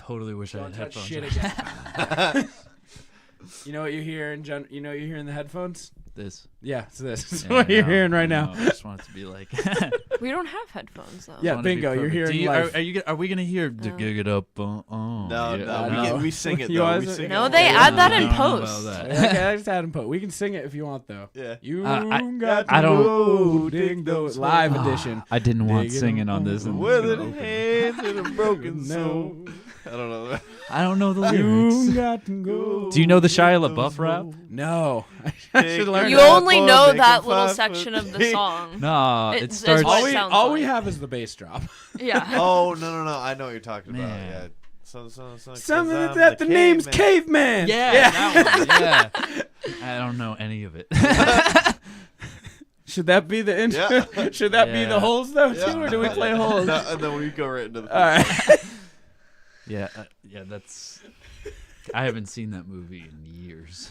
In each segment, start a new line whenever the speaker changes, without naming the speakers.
totally wish I had
touch
headphones.
shit
on.
again. You know what you're hearing? You know what you're hearing in the headphones?
This.
Yeah, it's this. This is
Yeah,
what you're
I know,
hearing right
I
now.
know. I just want it to be like.
We don't have headphones, though.
Yeah, bingo. You're hearing live.
Are we gonna hear the
No.
gig it up?
No,
no.
we sing it
You
though.
guys
We
are-
sing
No,
it.
they add that
I
in
don't know
post.
about that.
Okay, I just had him put. We can sing it if you want, though.
Yeah.
You
I
got
I
to
don't-
go dig those live edition.
I didn't want
Dig it
singing
up
on this.
on
and
With
it's
a
gonna open.
hand and a broken
No.
soul. I don't know.
I don't know the
You
lyrics.
got to go.
Do you know the Shia LaBeouf rap?
No. I should learn
You
that.
only know
Make
that
him
little
5
section
foot
of the
big.
song.
No, it
It's
starts.
what
All
it
we,
sounds
all we
like.
have is the bass drop.
Yeah.
Oh no. I know what you're talking about.
Man.
Yeah.
Something that the name's Caveman.
Yeah, that one. Yeah. I don't know any of it.
Should that be the intro?
Yeah.
Should that be the
Yeah.
holes though too,
Yeah.
or do we play holes?
No, and then we go right into the.
All right.
yeah, that's. I haven't seen that movie in years.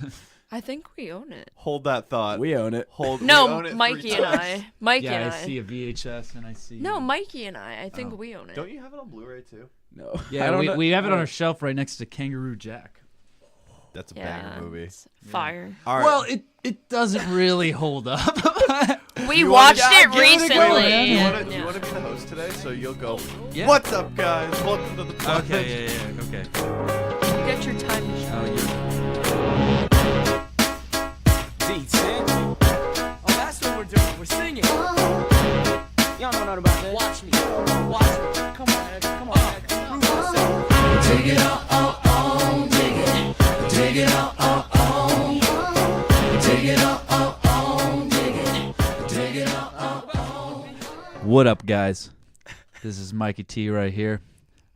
I think we own it.
Hold that thought.
We own it.
Hold. we
No,
own it 3
Mikey and
times.
I. Mikey
yeah,
and
I see a VHS and I see.
No, Mikey and I think
Oh.
we own it.
Don't you have it on Blu-ray too?
No. I
Yeah,
don't know.
we have it
I
on
don't-
a shelf right next to Kangaroo Jack.
That's a
Yeah.
banger movie.
It's fire.
All right.
Well, it doesn't really hold up.
We
You
watched
wanna-
it
Give it a
recently.
go, man. Do you
and-
want to
yeah.
be the host today? So you'll go.
Yeah.
What's up, guys? Welcome to the podcast.
Okay, yeah, okay.
Get your time to show.
Oh, yeah.
Beats, man. Oh, that's what we're doing. We're singing. Y'all know nothing about that. Watch me. Watch me. Come on, Ed. Come on, Ed. Prove yourself.
Dig it up, dig it. Dig it up, dig it up, dig it. Dig it up,
What up, guys? This is Mikey T right here.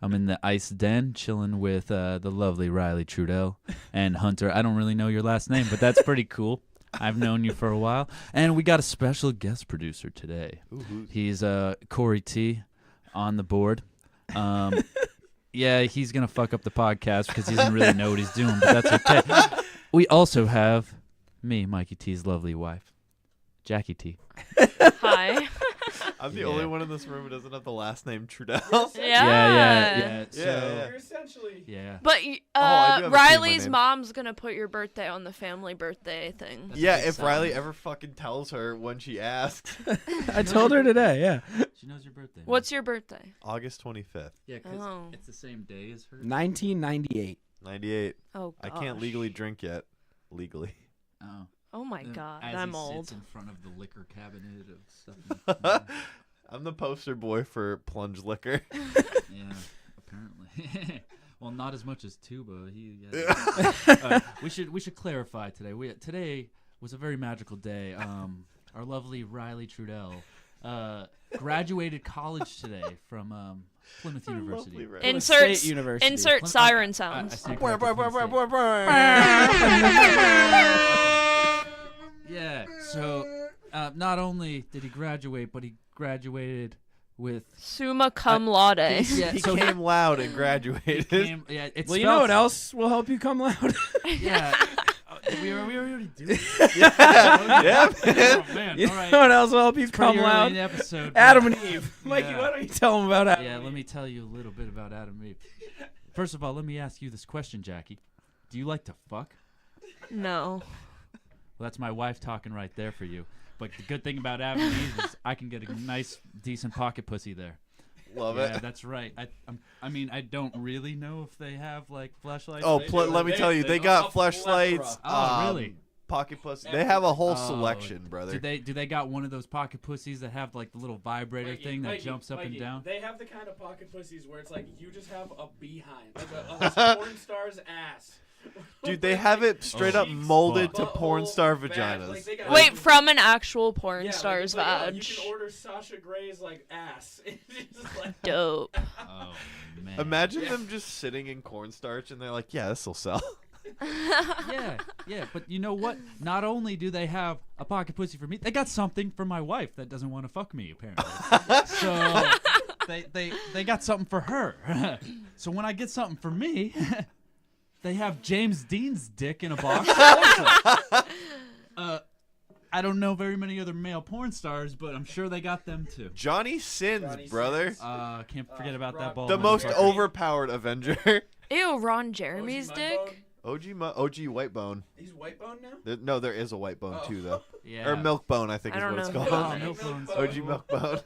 I'm in the ice den chilling with the lovely Riley Trudell and Hunter. I don't really know your last name, but that's pretty cool. I've known you for a while. And we got a special guest producer today. He's Corey T on the board. Yeah, he's going to fuck up the podcast because he doesn't really know what he's doing, but that's okay. We also have me, Mikey T's lovely wife, Jackie T.
Hi.
I'm the
Yeah.
only one in this room who doesn't have the last name Trudell.
Yeah.
So,
Yeah.
Essentially.
yeah.
But
I do have a key in my
Riley's
name.
mom's gonna put your birthday on the family birthday thing.
Yeah,
big
if
sound.
Riley ever fucking tells her when she asks.
I told her today. Yeah.
She knows your birthday.
What's your birthday?
August 25th,
Yeah, because
Oh.
it's the same day as her.
1998.
98.
Oh
I
gosh.
can't legally drink yet. Legally.
Oh.
Oh my
And
god,
as
I'm
he
old.
sits in front of the liquor cabinet of stuff.
I'm the poster boy for Plunge Liquor.
Yeah, apparently. Well, not as much as Tuba. We should clarify today. Today was a very magical day. Our lovely Riley Trudell graduated college today from Plymouth University.
Insert
State University.
insert siren sounds.
Yeah. So not only did he graduate, but he graduated with.
Summa cum laude.
Yeah,
He
so
came loud and graduated.
yeah, it's
Well, you know what else will help you come loud?
Yeah. We already do.
Yeah, man.
Oh, man.
You
All right.
know what else will help you
Pretty
come
early
loud?
in the episode.
Adam and Eve. Mikey,
Yeah.
why don't you tell them about Adam?
Yeah, let me tell you a little bit about Adam and Eve. First of all, let me ask you this question, Jackie. Do you like to fuck?
No.
Well, that's my wife talking right there for you. But the good thing about Adam and Eve is I can get a nice, decent pocket pussy there.
Love
Yeah,
it.
that's right. I mean, I don't really know if they have like flashlights.
Oh,
They
let me tell you, they got flashlights.
Oh, really?
Pocket pussy. They have a whole
Oh,
selection, brother.
Do they got one of those pocket pussies that have like the little vibrator thing that jumps up and down?
They have the kind of pocket pussies where it's like you just have a behind, like a porn star's ass.
Dude, they have it straight up
Cheeks,
molded to
butthole,
porn star
back,
vaginas.
like, they got-
Wait, from an actual porn
Yeah, like,
star's
it's like, oh,
vag.
you can order Sasha Grey's like ass. It's just like,
Dope.
Oh man.
Imagine them just sitting in cornstarch and they're like, yeah, this will sell.
Yeah, but you know what? Not only do they have a pocket pussy for me, they got something for my wife that doesn't want to fuck me, apparently. So they got something for her. So when I get something for me, they have James Dean's dick in a box. Also. I don't know very many other male porn stars, but I'm sure they got them too.
Johnny Sins,
Johnny
brother.
Sins.
Can't forget about that ball.
The most
motherfucker.
overpowered Avenger.
Ew, Ron Jeremy's
OG
dick.
OG White Bone.
He's white bone now?
No, there is a White Bone too, though.
Yeah.
Or Milk Bone, I think
I
is
don't
what it's
know.
called.
Oh, Milk Bones.
OG Milk Bone.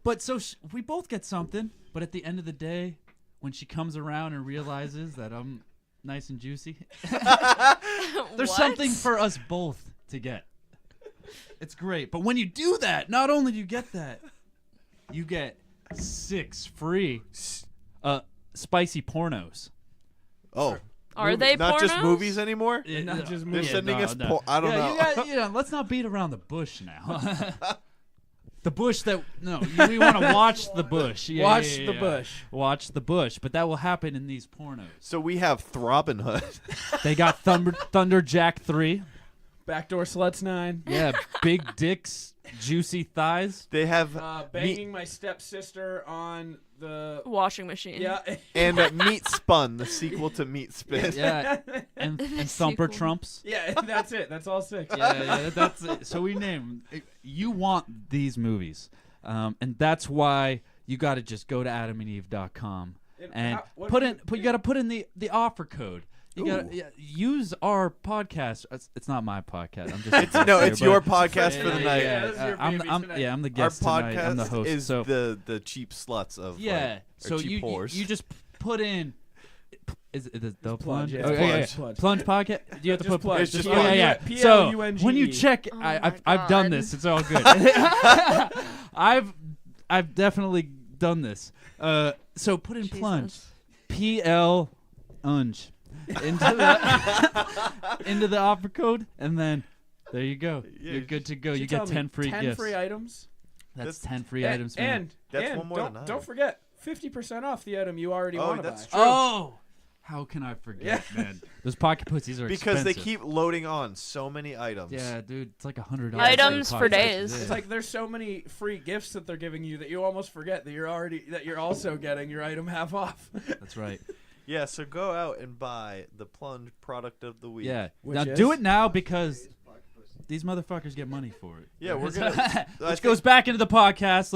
But so we both get something, but at the end of the day, when she comes around and realizes that I'm nice and juicy, there's
What?
something for us both to get. It's great. But when you do that, not only do you get that, you get 6 free spicy pornos.
Oh.
Are they
Not just
pornos?
movies anymore?
Not just
They're
movies.
sending us I don't
yeah,
know.
You got, let's not beat around the bush now. The bush that we want to watch the bush. Yeah,
Watch
yeah,
the
yeah.
bush.
Watch the bush, but that will happen in these pornos.
So we have Throbbing Hood.
They got Thunderjack 3.
Backdoor Sluts 9.
Yeah, big dicks, juicy thighs.
They have
Banging my stepsister on the...
Washing machine.
Yeah.
and Meat Spun, the sequel to Meat Spin.
Yeah, and Thumper
Sequel.
Trumps.
Yeah, that's it. That's all 6.
Yeah, that's it. So we name. You want these movies, and that's why you got to just go to AdamandEve.com and you got to put in the offer code. You got to use our podcast. It's not my podcast. I'm just
It's your podcast for the night.
Yeah, this is your baby tonight.
I'm the
Our
guest tonight. I'm the
podcast
host.
is
so
the cheap sluts of
yeah, so
cheap
you
whores.
you just put in. Is it the
Plunge,
plunge?
yeah,
Okay,
it's Plunge.
Plunge podcast. Do you have to
Just
put
Plunge.
It's just
yeah,
Plunge.
yeah. So
Plunge.
when you check,
Oh
I've done
God.
this. It's all good. I've definitely done this. So put in
Jesus.
plunge, PL unge into the offer code, and then there you go. You're good to go. You get 10 free
10
gifts.
free items.
That's 10 free items, man.
And
That's one more
don't,
than I
don't
have.
forget 50% off the item you already
Oh,
want to buy.
that's true.
Oh, how can I forget, man? Those pocket pussies are
Because they
expensive.
keep loading on so many items.
Yeah, dude, it's like $100.
Items for days.
It's like there's so many free gifts that they're giving you that you almost forget that you're also getting your item half off.
That's right.
Yeah, so go out and buy the Plunge product of the week.
Yeah.
Which
Now
is?
do it now because these motherfuckers get money for it.
Yeah, we're gonna.
Which goes back into the podcast.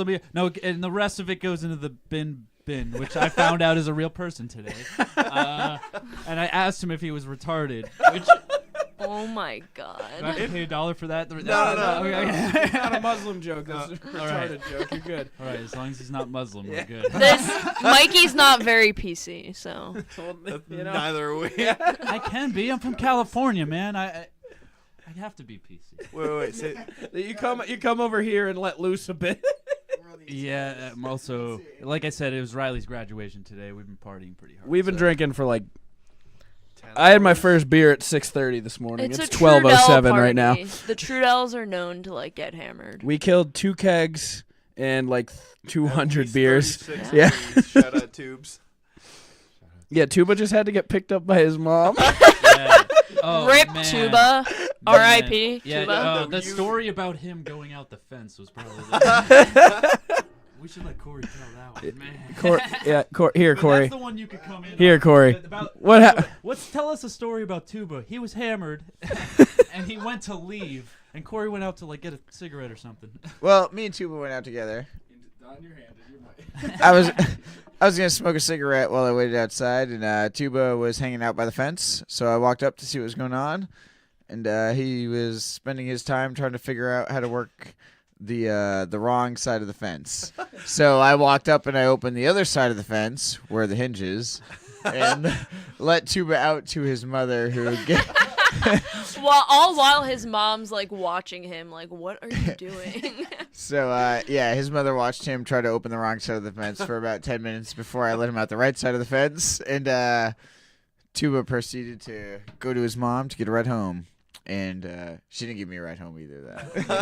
And the rest of it goes into the bin, which I found out is a real person today. And I asked him if he was retarded. Which
Oh my
do I
God.
have to pay $1 for that?
No.
Okay.
It's not a Muslim joke. That's a retarded joke. You're good.
All right, as long as he's not Muslim, we're good.
Mikey's not very PC, so.
You know,
Neither are we.
I can be. I'm from California, man. I have to be PC.
Wait. Say,
you come over here and let loose a bit.
Yeah, I'm also, like I said, it was Riley's graduation today. We've been partying pretty hard.
We've been
so-
drinking for like.
10
I had my
hours.
first beer at 6:30 this morning.
It's
It's
a
12:07
Trudell
right now.
party. The Trudells are known to like get hammered.
We killed 2 kegs and like
At
200
least
beers.
36
Yeah.
degrees. Shout out Tubes.
Yeah, Tuba just had to get picked up by his mom.
Yeah. Oh,
Rip
man.
Tuba.
Man.
R.I.P.
Yeah,
Tuba.
the story about him going out the fence was probably the We should let Corey tell that one, man.
Here,
But
Corey.
That's the one you could come in
Here,
on.
Corey.
About,
What hap-
Tell us a story about Tuba. He was hammered, and he went to leave, and Corey went out to like get a cigarette or something.
Well, me and Tuba went out together.
On your hand, in your mic.
I was gonna smoke a cigarette while I waited outside, and Tuba was hanging out by the fence. So I walked up to see what was going on, and he was spending his time trying to figure out how to work the wrong side of the fence. So I walked up and I opened the other side of the fence where the hinge is, and let Tuba out to his mother, who would get.
While his mom's like watching him, like, what are you doing?
So, yeah, his mother watched him try to open the wrong side of the fence for about 10 minutes before I let him out the right side of the fence. And Tuba proceeded to go to his mom to get a ride home. And she didn't give me a ride home either, though.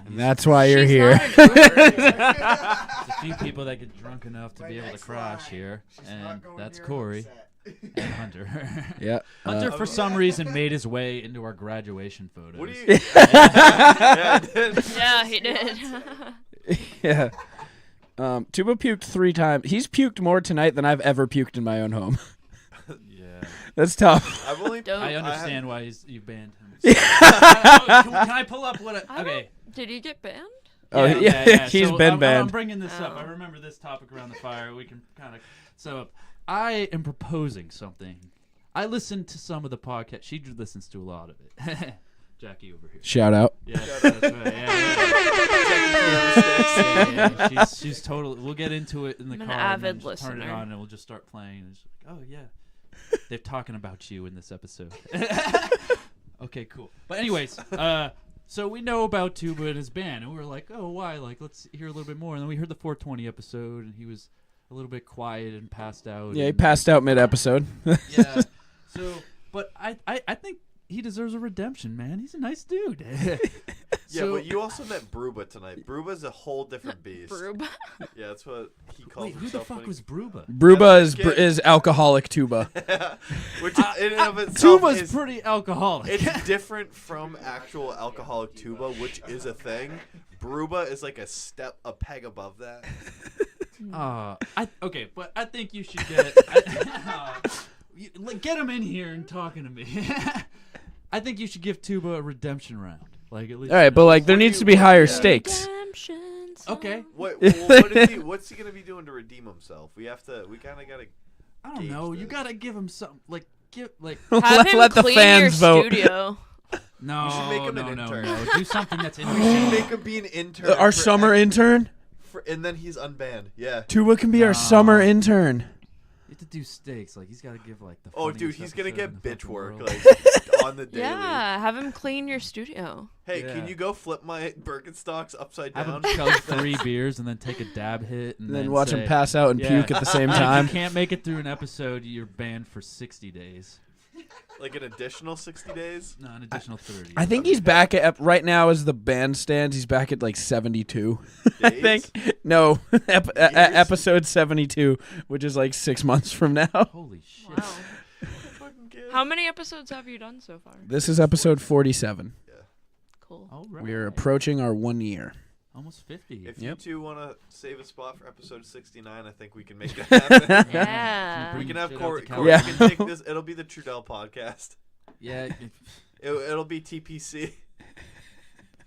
And that's why you're
She's
here.
not a good
There's a few people that get drunk enough to be able to crash here, and that's Corey and Hunter.
Yeah.
Hunter, for some reason, made his way into our graduation photos.
What do you? Yeah, I did.
Yeah, he did.
Yeah. Tuba puked 3 times. He's puked more tonight than I've ever puked in my own home.
Yeah.
That's tough.
I've only.
Dope.
I understand why you banned him.
Yeah.
Can I pull up what? Okay.
Did he get banned?
Oh, yeah, he's
So
been
I'm
banned.
bringing this up.
Oh.
I remember this topic around the fire. We can kind of. So I am proposing something. I listened to some of the podcast. She listens to a lot of it. Jackie over here.
Shout out.
Yeah, that's right. Yeah. She's totally. We'll get into it in the
I'm an
car.
avid
and then just turn it
listener.
on and we'll just start playing. And she's like, oh yeah, they're talking about you in this episode. Okay, cool. But anyways, so we know about Tuba and his band, and we were like, oh, why? Like, let's hear a little bit more. And then we heard the 420 episode, and he was a little bit quiet and passed out.
Yeah, he
and-
passed out mid-episode.
Yeah. So, but I think he deserves a redemption, man. He's a nice dude.
Yeah, but you also met Bruba tonight. Bruba's a whole different beast.
Bruba.
Yeah, that's what he calls
Wait, who the
himself.
fuck
when
was Bruba?
Bruba
That's
is alcoholic Tuba.
Which in and of itself
Tuba's
is
pretty alcoholic.
it's different from actual alcoholic tuba, which is a thing. Bruba is like a peg above that.
Okay, but I think you should get him in here and talking to me. I think you should give Tuba a redemption round. Like at least.
All right, but like there needs to be higher
Yeah.
stakes.
Redemption song.
Okay.
What's he gonna be doing to redeem himself? We kind of gotta.
I don't know. You gotta give him something. Like
Have him
Let the
clean
fans
your
vote.
studio.
no,
You should make him
no,
an
no,
intern.
no. Do something that's
You
interesting.
should make him be an intern.
Our
for
summer intern?
and then he's unbanned. Yeah.
Tuba can be our summer intern.
You have to do stakes. Like he's gotta give like the.
Oh, dude,
funniest
he's gonna
episode in
get
the
bitch
fucking
work
world.
like on the daily.
Yeah, have him clean your studio.
Hey,
Yeah.
can you go flip my Birkenstocks upside
Have
down?
him chug 3 beers and then take a dab hit and
And then watch
say,
him pass out and
Yeah.
puke at the same
If
time.
you can't make it through an episode, you're banned for 60 days.
Like an additional 60 days?
No, an additional 30.
I think he's back at right now as the band stands. He's back at like 72. I think no episode 72, which is like 6 months from now.
Holy shit.
Wow. How many episodes have you done so far?
This is episode 47.
Cool.
All right.
We are approaching our 1 year.
Almost 50.
If
Yep.
you two want to save a spot for episode 69, I think we can make that happen.
Yeah.
We can have
Shit out
Corey.
to
Corey
California.
can take this. It'll be the Trudell podcast.
Yeah.
It'll be TPC.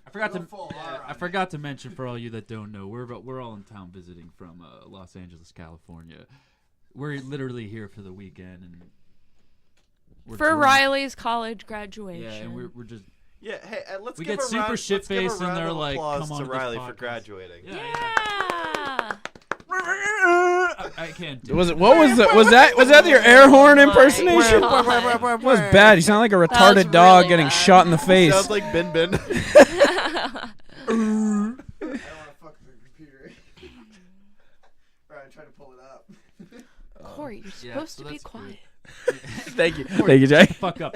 I forgot to mention for all you that don't know, we're all in town visiting from Los Angeles, California. We're literally here for the weekend and we're
For
drunk.
Riley's college graduation.
Yeah, and we're just
Yeah, hey, let's
We
give
get
a
super
round,
shit-faced
let's give a
and
round
they're
of
like,
applause
"Come on
to
to this
Riley for
podcast."
graduating.
Yeah.
I can't do
Was
it.
it? What was that? Was that your air horn impersonation?
God.
That was bad. You sound like a
was
retarded dog
really
getting
bad.
shot in the face.
Sounds like Bin Bin.
I don't want to fuck with the computer. Alright, try to pull it up.
Corey, you're
Yeah,
supposed
so
to be
that's good.
quiet.
Thank you. Thank you, Jack.
Fuck up.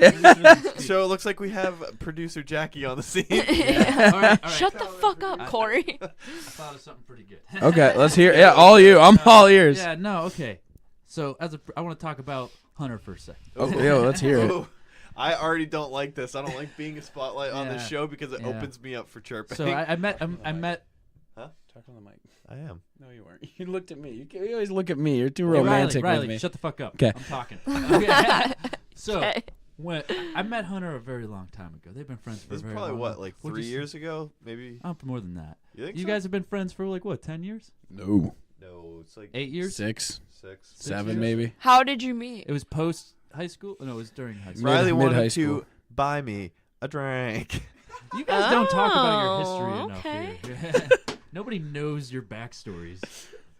So it looks like we have producer Jackie on the scene.
Yeah. All right.
Shut the fuck up, Corey.
I thought of something pretty good.
Okay, let's hear. Yeah, all you. I'm all ears.
Yeah, no, okay. So I want to talk about Hunter for a second.
Okay, yo, let's hear it.
Ooh, I already don't like this. I don't like being a spotlight on this
Yeah.
show because it
Yeah.
opens me up for chirping.
So I met.
Talk on the mic.
I am.
No, you weren't. You looked at me. You always look at me. You're too
Hey,
romantic
Riley,
with me.
shut the fuck up.
'Kay.
I'm talking. Okay. So
Okay.
when I met Hunter a very long time ago. They've been friends for
This
a
is
very
probably
long
what,
time.
like
We'll
3
just-
years ago, maybe.
Oh, more than that.
You think
You
so?
guys have been friends for like what, 10 years?
No.
No, it's like
8 years?
6,
6.
7
years?
maybe.
How did you meet?
It was post high school. No, it was during high school.
Riley
mid-high
wanted
school.
to buy me a drink.
You guys don't talk about your
Oh,
history enough here. Nobody knows your backstories,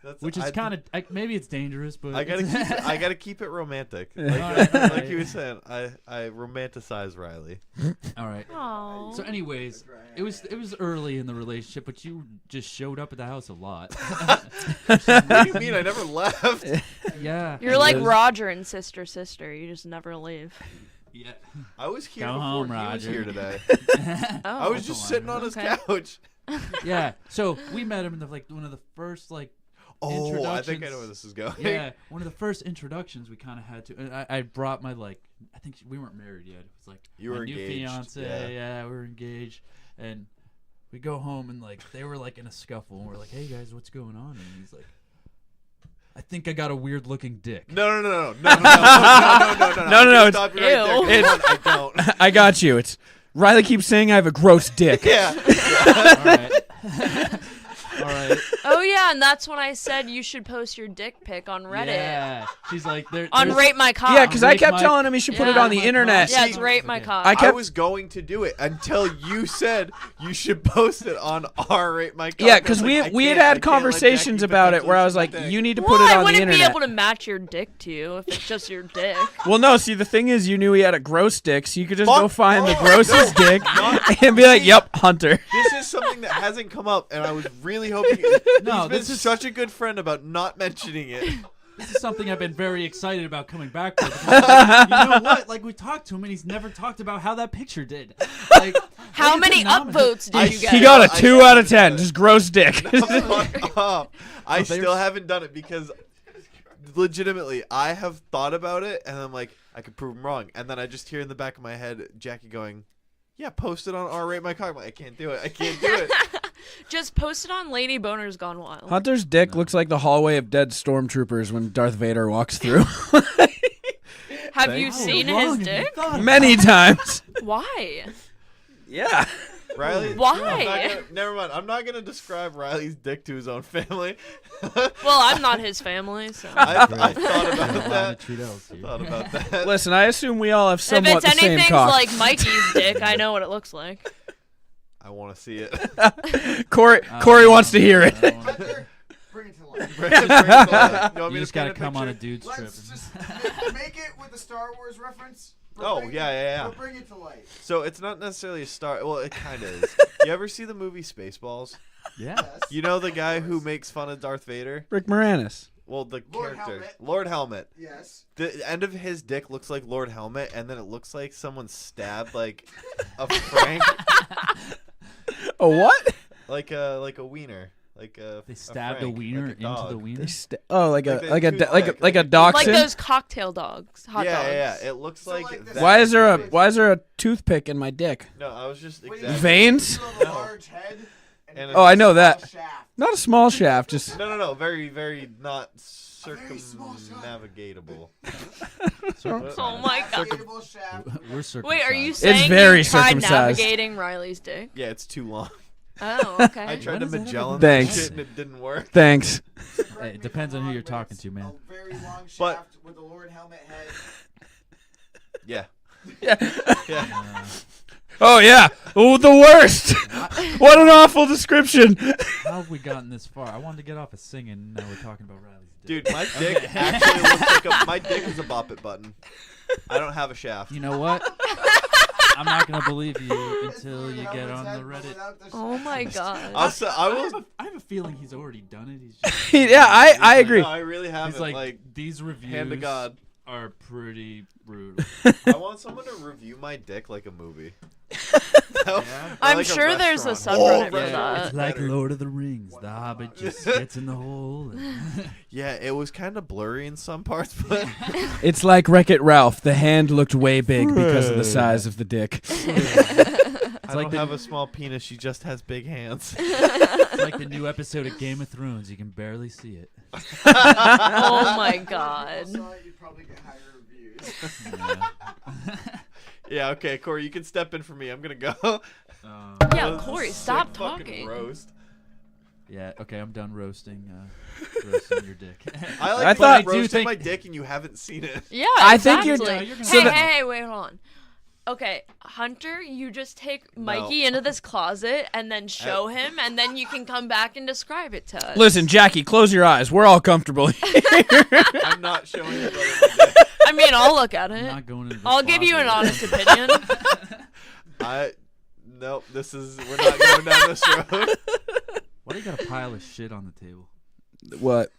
That's,
which is kind of maybe it's dangerous, but
I gotta keep it romantic. Like,
Alright,
like
alright.
he was saying, I romanticize Riley.
All right.
Aww.
So, anyways, it was early in the relationship, but you just showed up at the house a lot.
What do you mean? I never left.
Yeah.
You're like Roger and Sister. You just never leave.
Yeah.
I was here
Go
before
home,
he was
Roger.
here today.
Oh.
I was just sitting on his
Okay.
couch.
Yeah. So we met him in one of the first
Oh, I think I
introductions.
know where this is going.
Yeah, one of the first introductions we kind of had to. And I brought my I think we weren't married yet. It was like
You
my
were
new
engaged,
fiance.
yeah.
We were engaged, and we go home and they were in a scuffle, and we're like, "Hey guys, what's going on?" And he's like, I think I got a weird looking dick.
No.
No.
Stop you right there.
Ew.
Come on, I don't.
I got you. It's Riley keeps saying I have a gross dick.
Yeah.
All right. All right.
Oh yeah, and that's when I said you should post your dick pic on Reddit.
Yeah. She's like,
On
there's-
Rate My Cock.
Yeah, because I
Rate
kept
my-
telling him he should put it
Yeah.
on the internet.
Yeah, it's Rate My
Okay.
Cock.
I was going to do it until you said you should post it on our Rate My Cock.
Yeah,
I
because
was like,
we
I
had
can't
had
let
conversations
Jackie
about it where I was
potentially
like,
see
you
my
need to
well,
put it
I
on the
wouldn't
internet.
be able to match your dick to you if it's just your dick.
Well, no, see, the thing is, you knew he had a gross dick, so you could just
Fuck
go find the
off.
grossest
No,
dick
not
and be like, yep, Hunter.
This is something that hasn't come up, and I was really hoping.
No,
He's been
this is-
such a good friend about not mentioning it.
This is something I've been very excited about coming back with. You know what? Like, we talked to him, and he's never talked about how that picture did. Like,
How
like, it's
many
a nomin-
upvotes did you get?
He got a
I
2
still
out of
haven't
10,
done
just gross dick.
Fuck off. I
But
still
there's-
haven't done it because, legitimately, I have thought about it, and I'm like, I could prove him wrong. And then I just hear in the back of my head Jackie going, yeah, post it on R Rate My Cock. I'm like, I can't do it. I can't do it.
Just post it on Lady Boner's Gone Wild.
Hunter's dick looks like the hallway of dead stormtroopers when Darth Vader walks through.
Have you seen his dick?
Many times.
Why?
Yeah.
Riley?
Why?
Never mind. I'm not going to describe Riley's dick to his own family.
Well, I'm not his family, so.
I thought about
Line
that.
of Trudeau's here.
Thought about that.
Listen, I assume we all have
If
somewhat
it's
the same
anything
cock.
like Mikey's dick, I know what it looks like.
I want to see it.
Corey wants to hear it.
I don't wanna-
Bring it to life.
You want
You
me
just
to
gotta
paint a
come on a
picture?
dude's trip.
Let's just make it with the Star Wars reference. but
Oh,
bring
yeah.
But bring it to life.
So it's not necessarily a star. Well, it kind of is. You ever see the movie Spaceballs?
Yeah.
Yes.
You know the guy who makes fun of Darth Vader?
Rick Moranis.
Well, the
Lord
character.
Helmet.
Lord Helmet.
Yes.
The end of his dick looks like Lord Helmet, and then it looks like someone stabbed like a Frank,
A what?
like a wiener,
They stabbed a
Frank,
wiener
like a
into the
dog.
wiener.
Like a
Like
like a
the
like a
toothpick,
like a
like a
dachshund.
Like those cocktail dogs, hot dogs.
Yeah. It looks
So,
like.
like this-
that.
Why is there a toothpick in my dick?
No, I was just
Wait,
exaggerating.
Veins?
You have a large head.
And
Oh, I know that.
Shaft.
Not a small shaft, just
No. Very, very not
very small shot.
circumnavigatable.
Oh my god.
Navigatable shaft.
We're circumcised.
Wait, are you saying
very
you tried
circumcised.
navigating Riley's dick?
Yeah, it's too long.
Oh, okay.
I tried
When
to
does that
Magellan
ever-
that
Thanks.
shit and it didn't work.
thanks.
Hey, it depends on who you're talking to, man.
A very long shaft
But-
with a Lord Helmet head.
Yeah.
Uh,
Oh yeah. Oh, the worst. What an awful description.
how have we gotten this far? I wanted to get off of singing. Now we're talking about Riley's dick.
Dude, my dick actually looks like my dick is a bop it button. I don't have a shaft.
You know what? I'm not gonna believe you until you get on the Reddit.
Oh my god.
I have a feeling he's already done it. He's just
Yeah, I agree.
No, I really haven't.
he's like, these reviews
hand to God.
are pretty brutal.
I want someone to review my dick like a movie.
I'm
Like a
sure there's a
restaurant.
subreddit for
yeah.
that.
It's like Lord of the Rings. The Hobbit just gets in the hole. And
Yeah, it was kind of blurry in some parts, but
It's like Wreck-It Ralph. The hand looked way big because of the size of the dick.
I
like
don't
the-
have a small penis. She just has big hands.
it's like the new episode of Game of Thrones. You can barely see it.
Oh my god.
So you'd probably get higher reviews.
Yeah.
Yeah, okay, Corey, you can step in for me. I'm gonna go.
Yeah, Corey, stop
Fucking
talking.
roast.
Yeah. Okay, I'm done roasting. Roasting your dick.
I like
I
I
thought-
roasting
I do think-
my dick and you haven't seen it.
Yeah,
I think
exactly.
you're-
No, you're gonna-
So
Hey,
the-
hey, wait, hold on. Okay, Hunter, you just take Mikey into this closet and then show him, and then you can come back and describe it to us.
Listen, Jackie, close your eyes. We're all comfortable here.
I'm not showing you brother my dick.
I mean, I'll look at
I'm
it.
not going into the
I'll give you an
closet.
honest opinion.
Nope, we're not going down this road.
Why do you got a pile of shit on the table?
What?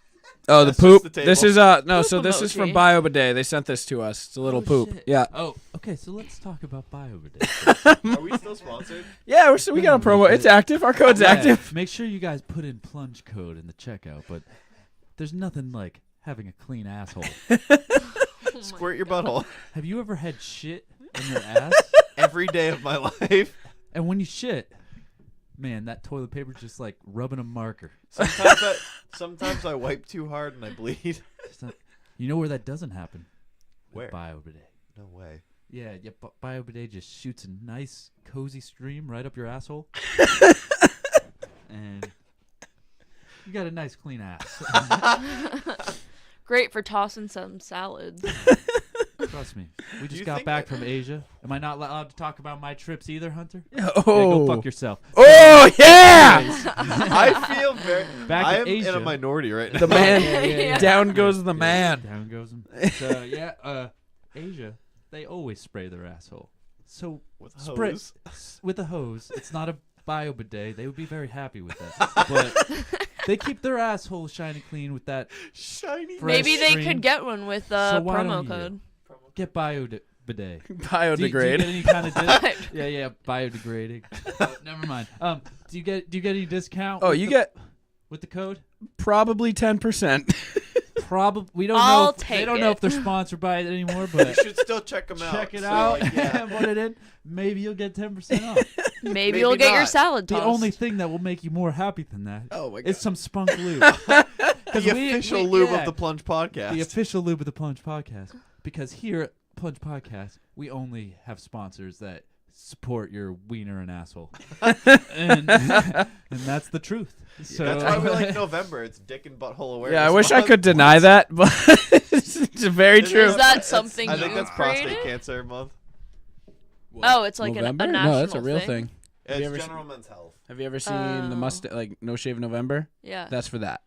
Oh,
That's
the poop.
just the
This
table.
is no.
Poop
So this is from
emoji.
BioBidet. They sent this to us. It's a little poop.
shit.
Yeah.
Oh, okay. So let's talk about BioBidet.
Are we still sponsored?
Yeah. We got a promo. It's active. Our code's active.
Make sure you guys put in plunge code in the checkout. But there's nothing like having a clean asshole.
Oh
Squirt your butthole
Have you ever had shit in your ass?
every day of my life.
And when you shit, man, that toilet paper just like rubbing a marker.
Sometimes I wipe too hard and I bleed.
You know where that doesn't happen?
Where?
BioBidet.
No way.
Yeah, BioBidet just shoots a nice, cozy stream right up your asshole. And you got a nice, clean ass.
Great for tossing some salads.
Trust me. We
you
just got
think
back
that-
from Asia. Am I not allowed to talk about my trips either, Hunter?
Oh.
Yeah, go fuck yourself.
Oh, yeah!
I feel very.
Back
I
in
am in
Asia.
a minority right now.
The man.
Yeah.
Down goes the man.
Down goes him. So, Asia, they always spray their asshole. So
With a
spray
hose?
with a hose. It's not a BioBidet. They would be very happy with that. But they keep their asshole shiny clean with that.
Shiny.
Fresh
Maybe they
stream.
could get one with
So why
promo
don't you?
code.
Get BioBidet. Do you
Biodegrade.
get any kind of yeah, biodegrading. Never mind. Do you get any discount?
Oh, you get
with the code?
probably 10%.
Probably. We don't
I'll
know. If,
take
they don't know
it.
if they're sponsored by it anymore,
You
but
should still check them out.
check it
So,
out
like, yeah.
and put it in. Maybe you'll get 10% off.
Maybe you'll get your
not.
salad
The
tossed.
only thing that will make you more happy than that
Oh, my
is some spunk lube.
The
'Cause
official lube
yeah,
of the Plunge Podcast.
the official lube of the Plunge Podcast. Because here at Plunge Podcast, we only have sponsors that support your wiener and asshole, and that's the truth. So
That's why we like November. It's Dick and Butthole Awareness.
Yeah, I wish I
Month.
could deny that, but it's very
Is
true.
Is that something
I
you
think that's prostate
created?
cancer month.
Oh, it's like a
November?
national
No, that's a real thing. Have you
It's
ever
general men's health.
Have you ever seen the mustache, like No Shave November?
Yeah.
That's for that.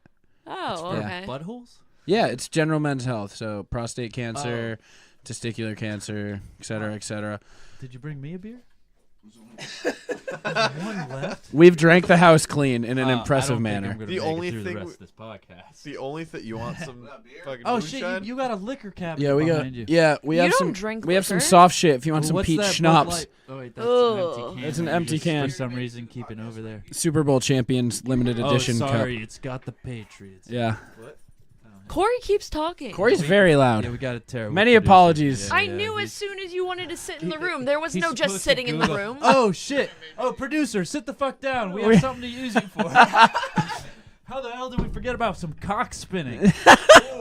Oh,
for
okay.
buttholes.
Yeah, it's general men's health. So prostate cancer, testicular cancer, et cetera, et cetera.
Did you bring me a beer? One left.
We've drank the house clean in an
I
impressive
don't think
manner.
I'm gonna
The
make it
only
through
thing
the rest
we-
of this podcast.
The only thing you want some fucking
Oh
moonshine?
shit! You got a liquor cabinet
Yeah, we got.
behind you.
Yeah, we
You
have
don't
some.
drink
We have some
liquor?
soft shit. If you want some
What's
peach
that Bud
schnapps,
Light? Oh wait, that's
Ugh.
an empty can.
It's an
that you
empty
just
can.
For some reason, keeping over there.
Super Bowl champions limited edition
Oh,
cup.
sorry, it's got the Patriots.
Yeah,
Corey keeps talking.
Corey's very loud.
Yeah, we got a terrible.
Many
producer.
apologies.
I knew as soon as you wanted to sit in the room. There was
he's
no just
supposed to
sitting in the
Google-
room.
Oh shit! Oh, producer, sit the fuck down. We have something to use you for. How the hell did we forget about some cock spinning?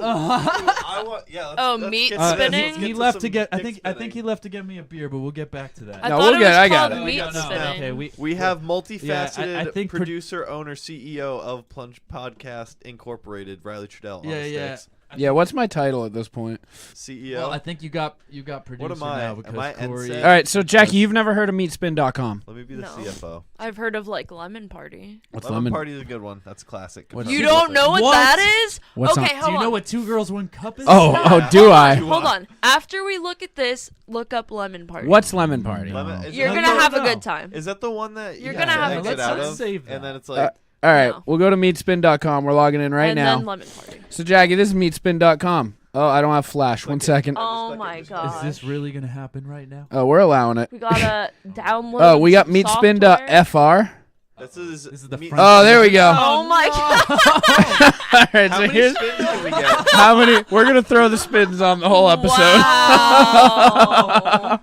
I want, yeah, let's,
Oh,
let's
meat
get to this.
spinning?
Let's get
He
to
left
some
to get. I
dick
think
spinning.
he left to get me a beer, but we'll get back to that.
I
No,
thought
we'll
it
get-
was
I got
called
it.
meat
No,
spinning.
okay,
We have
Yeah,
multifaceted
I think
producer, owner, CEO of Plunge Podcast Incorporated, Riley Trudell.
Yeah, yeah.
Yeah, what's my title at this point?
CEO.
Well, I think you got producer
What am I?
now
Am
because
I
Corey.
NSYNC?
All right, so Jackie, you've never heard of meatspin.com.
Let me be the
No.
CFO.
I've heard of like Lemon Party.
What's
Lemon
lemon?
Party is a good one. That's classic.
What's
You
Super
don't know what,
What?
that is?
What's
okay,
on-
hold
Do you
on.
know what 2 Girls 1 Cup is?
Oh, do I?
Hold on. After we look at this, look up Lemon Party.
What's lemon party?
Lemon, is
You're
that
gonna
the-
have a
no.
good time.
Is that the one that
You're
you
gonna have a
exit
good
out
time.
of,
Save that.
and then it's like
All right,
No.
we'll go to meatspin.com. We're logging in right
and
now.
then Lemon Party.
So Jackie, this is meatspin.com. Oh, I don't have Flash. One second.
Oh my
Is
god.
this really gonna happen right now?
Oh, we're allowing it.
We gotta download.
Oh, we got
some software.
meatspin.fr.
this is
This is the
meat-
front-
Oh, there we go.
Oh my god.
All right,
How
so
many
here's
spins do we get?
how many. We're gonna throw the spins on the whole episode.
Wow.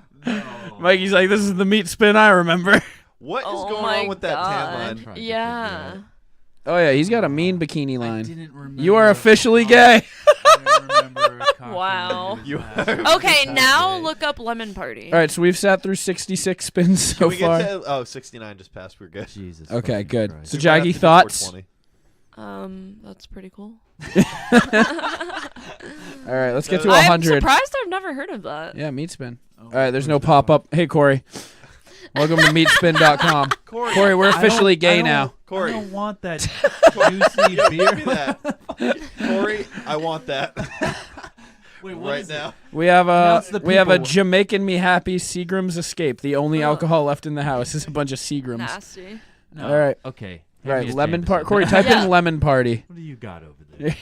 Mikey's like, this is the meat spin I remember.
What is
Oh
going
my
on with that tan
God.
line?
Yeah.
Oh yeah, he's got a mean bikini
I
line.
didn't remember.
You are officially gay.
Wow.
You
Okay, now look up Lemon Party.
All right, so we've sat through 66 spins so
Can we
far.
get to 69 just passed. We're good.
Jesus.
Okay,
fucking
good.
Christ.
So
We might have
Jackie,
to do
thoughts?
420.
That's pretty cool.
All right, let's get to
I'm
100.
surprised I've never heard of that.
Yeah, meat spin.
Oh,
All right, there's no pop up. Hey Corey, welcome to meatspin.com. Corey, we're officially gay now.
I
Corey,
don't want that juicy beer.
give me that. Corey, I want that
Wait, what
right
is it?
now.
We have
Announce the
a
people.
Jamaican Me Happy Seagram's Escape. The only alcohol left in the house is a bunch of Seagrams.
Nasty.
No.
All right.
Okay.
All right,
Hand me a
lemon
Jameson.
party. Corey, type
Yeah.
in lemon party.
What do you got over there?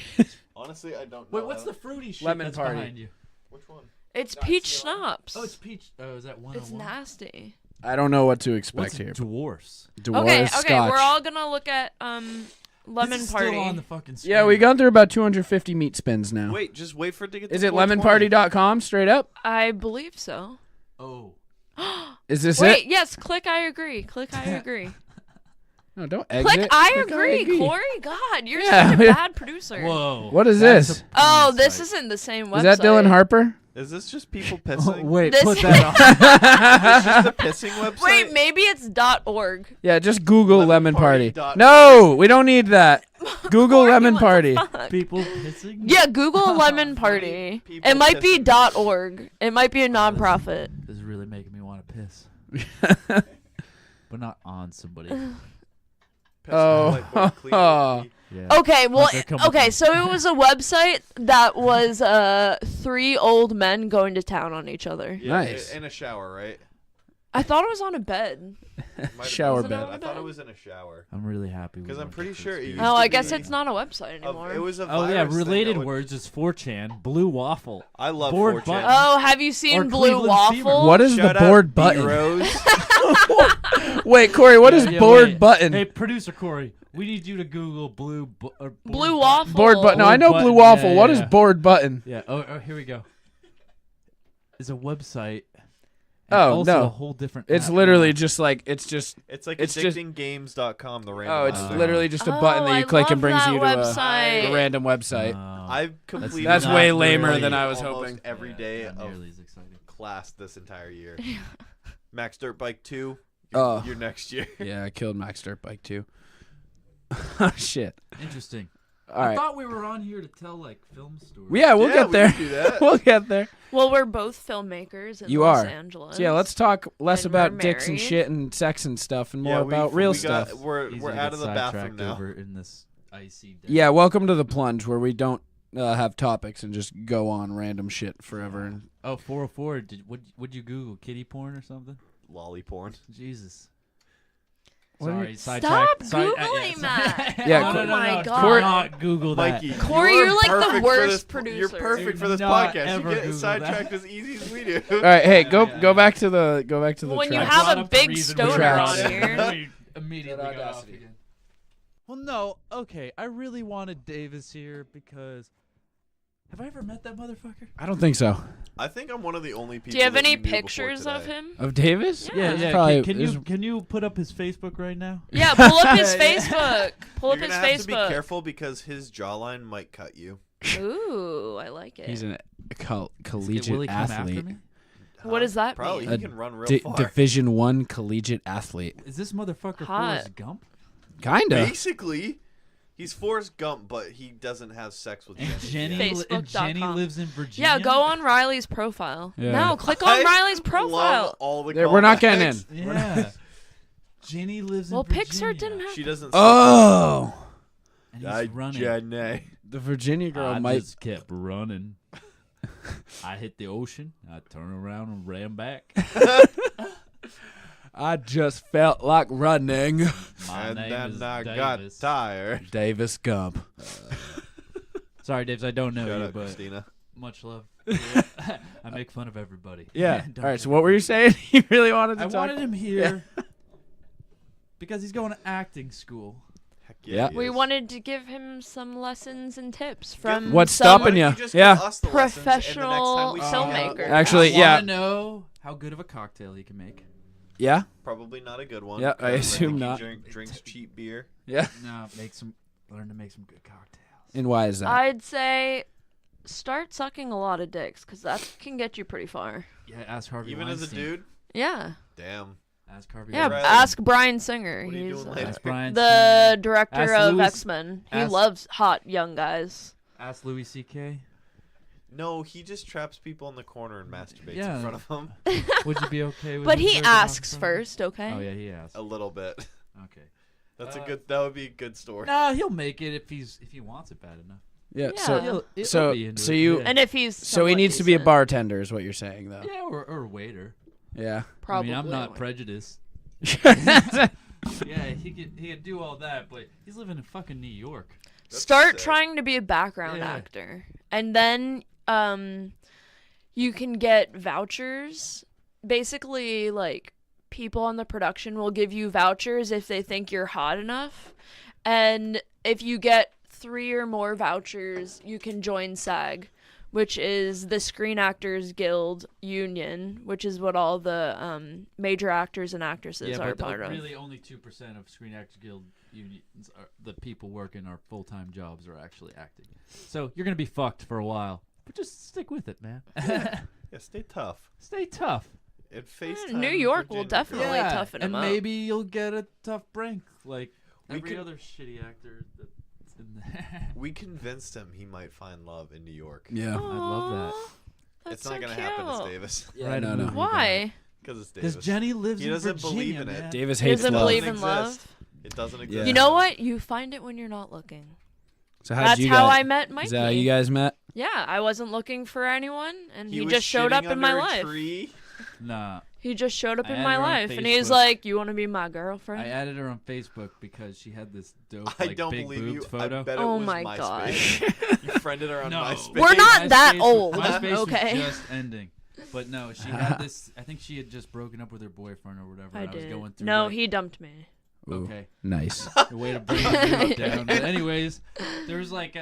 Honestly, I don't know.
Wait, what's the fruity shit
Lemon
that's
party.
behind you?
Which one?
It's peach schnapps.
Oh, it's peach. Oh, is that one?
It's nasty.
I don't know what to expect
What's
here.
dwarfs?
Dwarves,
Okay,
Scotch.
we're all gonna look at Lemon
This is
Party.
Still on the fucking screen.
Yeah, we've gone through about 250 meat spins now.
Wait, just wait for it to get.
Is
to
it
420.
lemonparty.com straight up?
I believe so.
Oh.
Is this
Wait,
it?
yes, click I agree. Click I agree.
No, don't exit.
Click I
Click
agree, Corey. God, you're
Yeah,
such a
yeah.
bad producer.
Whoa.
What is
That's
this?
a
Oh,
porn
this
site.
isn't the same website.
Is that Dylan Harper?
Is this just people
Oh,
pissing?
wait,
This-
put that on.
Is this just a pissing website?
Wait, maybe it's .org.
Yeah, just Google Lemon Party.
lemonparty.org.
No, we don't need that. Google
Corey,
Lemon
what the
Party.
fuck?
People pissing?
Yeah, Google Lemon Party.
People
It might be
pissing.
.org. It might be a nonprofit.
This is really making me want to piss. But not on somebody.
Oh.
Yeah.
Okay, well,
Hunter, come with
okay,
me.
so it was a website that was 3 old men going to town on each other.
Yeah,
Nice.
In a shower, right?
I thought it was on a bed.
Might have
Shower
been.
bed.
I thought it was in a shower.
I'm really happy.
Because
we
I'm
went
pretty
to
sure it
conspiracy.
used
Oh,
to
I guess
be
it's not a website anymore.
It was a
Oh
virus
yeah,
thing
related
that would-
words is 4chan, blue waffle.
I love
Board
4chan.
button.
Oh, have you seen
Or
Blue
Cleveland
Waffle?
Steamer.
What is
Shout
the
out
board button?
B-Rose.
Wait, Corey, what is
Yeah,
board
wait.
button?
Hey, producer Corey, we need you to Google blue board
Blue
button.
Waffle.
Board button. No, I
Board
know
button,
Blue Waffle.
yeah,
What is
yeah.
board button?
Yeah. Oh, here we go. It's a website. and
Oh,
also
no.
a whole different.
It's
app.
literally just like
It's like
It's just-
addictinggames.com, the random
oh, it's
website.
literally just a
Oh,
button that
I
you click and
love
brings
that
you to
website.
a random website.
I've completed
That's
not
way
really
lamer than I was
almost
hoping.
every day
not
of
nearly as exciting.
class this entire year. Max Dirt Bike 2,
Oh.
your next year.
Yeah, I killed Max Dirt Bike too. Oh shit!
Interesting.
All
I
right.
thought we were on here to tell like film stories.
Yeah, we'll
Yeah,
get
we
there.
can do that.
We'll get there.
Well, we're both filmmakers in
You
Los
are.
Angeles.
So yeah, let's talk less
And
about
we're
dicks and
married.
shit and sex and stuff, and more
Yeah,
about real stuff.
We're
Easy
we're
to
out
get
of the bathroom
sidetracked
now.
over in this icy day.
Yeah, welcome to the plunge where we don't have topics and just go on random shit forever. And
Oh, 404. Would you Google kitty porn or something?
Lolly porn.
Jesus.
What are
Sorry,
you-
sidetracked.
Stop
yeah,
Googling
sorry.
that.
Yeah,
Oh my
Do
God.
not Google that.
Mikey,
Corey,
you are
you're like the
perfect for
worst
this-
producer.
You're perfect
Do
for this
not
podcast.
ever
You get
Google
sidetracked
that.
as easy as we do.
all right, hey, go back to the
When you
track.
have
Brought
a
up the
big
reason
stoner
we
tracks.
were
on here.
We immediately got off again. Well, no. Okay, I really wanted Davis here because have I ever met that motherfucker?
I don't think so.
I think I'm one of the only people.
Do you have
that
any
knew before
pictures of
today.
him?
Of Davis?
Yeah.
it's
Yeah.
probably-
Can you put up his Facebook right now?
Yeah, pull up his
Yeah, yeah.
Facebook. Pull up
You're
his
gonna have to be
Facebook.
careful because his jawline might cut you.
Ooh, I like it.
He's a
Will he
collegiate
come after
athlete.
me?
What does that
Probably
mean?
he can run real
D-
far.
Division 1 collegiate athlete.
Is this motherfucker
Hot.
Forrest Gump?
Kinda.
Basically, he's Forrest Gump, but he doesn't have sex with
And
Jenny.
Jenny, and Jenny
Facebook.com.
lives in Virginia.
Yeah, go on Riley's profile.
Yeah.
No, click on
I
Riley's
Love
profile.
all the
We're not getting in.
callbacks.
Yeah. Jenny lives
Well,
in Virginia.
Pixar didn't have.
She doesn't.
Oh,
And he's running.
Jenny.
the Virginia girl
I
might.
just kept running. I hit the ocean. I turned around and ran back.
I just felt like running.
My
And
name
then
is
I
Davis.
got tired.
Davis Gump.
Sorry, Davis, I don't know
Shout
you,
out
but
Christina.
much love. I make fun of everybody.
Yeah.
Don't
All right.
get
So what were you saying? You really wanted to
I
talk?
wanted him here because he's going to acting school.
Heck
Yeah.
he
We
is.
wanted to give him some lessons and tips from
What's
some
stopping
Why don't
you?
just
Yeah.
give us the lessons, and the next time
professional
we see him,
filmmaker.
Actually,
I
yeah.
want to know how good of a cocktail he can make.
Yeah.
Probably not a good one.
Yeah, I
because
assume
think he
not.
Drinks cheap beer.
Yeah.
No, learn to make some good cocktails.
And why is that?
I'd say start sucking a lot of dicks because that can get you pretty far.
Yeah, ask Harvey
Even as a
Weinstein.
dude.
Yeah.
Damn.
Ask Harvey
Yeah.
Riley,
Ask Brian Singer.
what are you
He's
doing later?
Ask Brian.
the director
Ask
of
Louis-
X-Men. He
ask-
loves hot young guys.
Ask Louis C.K.
No, he just traps people in the corner and masturbates
Yeah.
in front of them.
Would you be okay with?
But
him
he
jerking off in
asks
front of you?
first, okay?
Oh yeah, he asks.
A little bit.
Okay.
That's a good. That would be a good story.
Nah, he'll make it if he wants it bad enough.
yeah.
Yeah.
So
He'll
so
be into
so
it,
you
yeah.
And if he's
so he
somewhat
needs to be a
decent,
bartender is what you're saying though.
Yeah, or a waiter.
Yeah.
Probably.
I mean, I'm not
a waiter.
prejudiced. Yeah, he could do all that, but he's living in fucking New York.
That's
Start
sick.
trying to be a background
Yeah.
actor, and then you can get vouchers. Basically, like people on the production will give you vouchers if they think you're hot enough, and if you get 3 or more vouchers, you can join SAG, which is the Screen Actors Guild Union, which is what all the major actors and actresses are
but
part of.
really only 2% of Screen Actors Guild unions are the people working our full-time jobs are actually acting. So you're gonna be fucked for a while, but just stick with it, man.
Yeah, stay tough.
Stay tough.
At FaceTime,
New York will
Virginia
definitely
girl.
toughen him
and
up.
maybe you'll get a tough break like
We
every
could-
other shitty actor that's in there.
We convinced him he might find love in New York.
Yeah.
I'd love that.
Aw, That's
It's not
so
gonna
cute.
happen. It's Davis.
Yeah,
Right, no, no.
Why?
Because it's Davis.
Because Jenny lives
He
in
doesn't
Virginia,
believe in it.
man.
Davis
He
hates
doesn't
love.
believe in
exist.
love.
It doesn't
Yeah.
exist.
You know what? You find it when you're not looking.
So how'd
That's
you
how
guys,
I met Mikey.
Is that how you guys met?
Yeah, I wasn't looking for anyone, and he
was
just showed up
shitting
in my
under a
life.
Tree.
Nah.
He just showed up
I
in
added
my
her on
life, and he's
Facebook.
like, "You want to be my girlfriend?"
I added her on Facebook because she had this dope,
I
like,
don't
big
believe
boobed
you.
photo.
I bet
Oh
it was
my
MySpace. You friended her on
No.
MySpace.
We're not that
MySpace-
old,
MySpace
okay?
was just ending. But no, she had this. I think she had just broken up with her boyfriend or whatever.
I
and I was
did.
going through.
No,
like,
he dumped me.
Ooh,
Okay.
Nice.
The way to bring it down. But anyways, there's like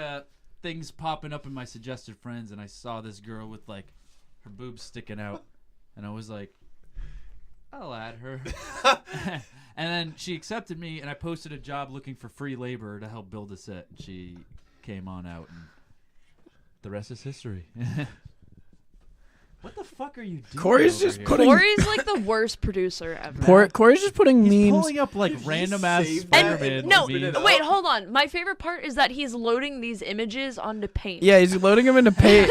things popping up in my suggested friends, and I saw this girl with like her boobs sticking out, and I was like, I'll add her. And then she accepted me, and I posted a job looking for free labor to help build a set. And she came on out, and the rest is history. What the fuck are you doing?
Corey's
over
just
here?
putting-
Corey's like the worst producer ever.
Corey's just putting
He's
memes.
pulling up like
Did he
random ass
save that
Spider-Man
and
No,
open it
memes.
up?
wait, hold on. My favorite part is that he's loading these images onto Paint.
Yeah, he's loading them into Paint.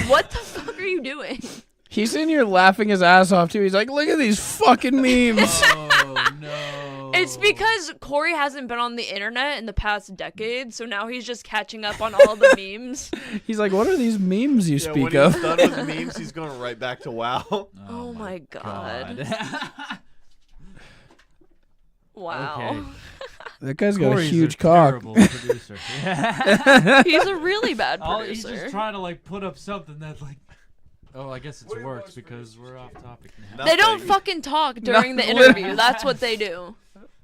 What the fuck are you doing?
He's in here laughing his ass off too. He's like, "Look at these fucking memes."
Oh no!
It's because Corey hasn't been on the internet in the past decade, so now he's just catching up on all the memes.
He's like, "What are these memes you
Yeah,
speak
when
of?"
he's done with memes, he's going right back to WoW.
Oh my god.
Okay.
Wow.
That guy's got
Corey's
a huge
a
cock.
terrible producer. Yeah.
He's a really bad
He's
producer.
just trying to like put up something that like. Oh, I guess it's works because we're off topic now.
They don't
Nothing.
fucking talk during the
Nothing.
interview. That's what they do.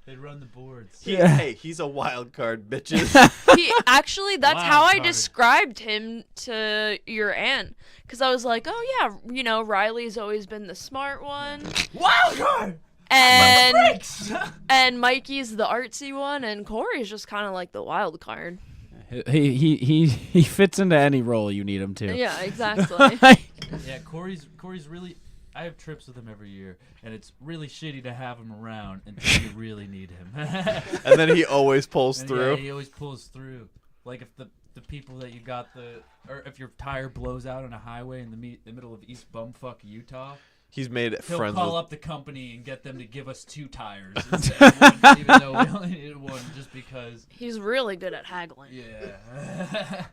They run the boards.
Hey, he's a wild card, bitches.
He actually, that's
Wild
how I
card.
described him to your aunt. Because I was like, oh yeah, you know, Riley's always been the smart one.
Wild card.
And and Mikey's the artsy one, and Corey's just kind of like the wild card.
He fits into any role you need him to.
Yeah, exactly.
Yeah, Corey's really. I have trips with him every year, and it's really shitty to have him around until you really need him.
And then he always pulls
And
through.
Yeah, he always pulls through. Like if the people that you got or if your tire blows out on a highway in the middle of East Bumfuck, Utah,
He's made
he'll
friends
call
with.
up the company and get them to give us 2 tires instead of 1, even though we only needed 1, just because.
He's really good at haggling.
Yeah.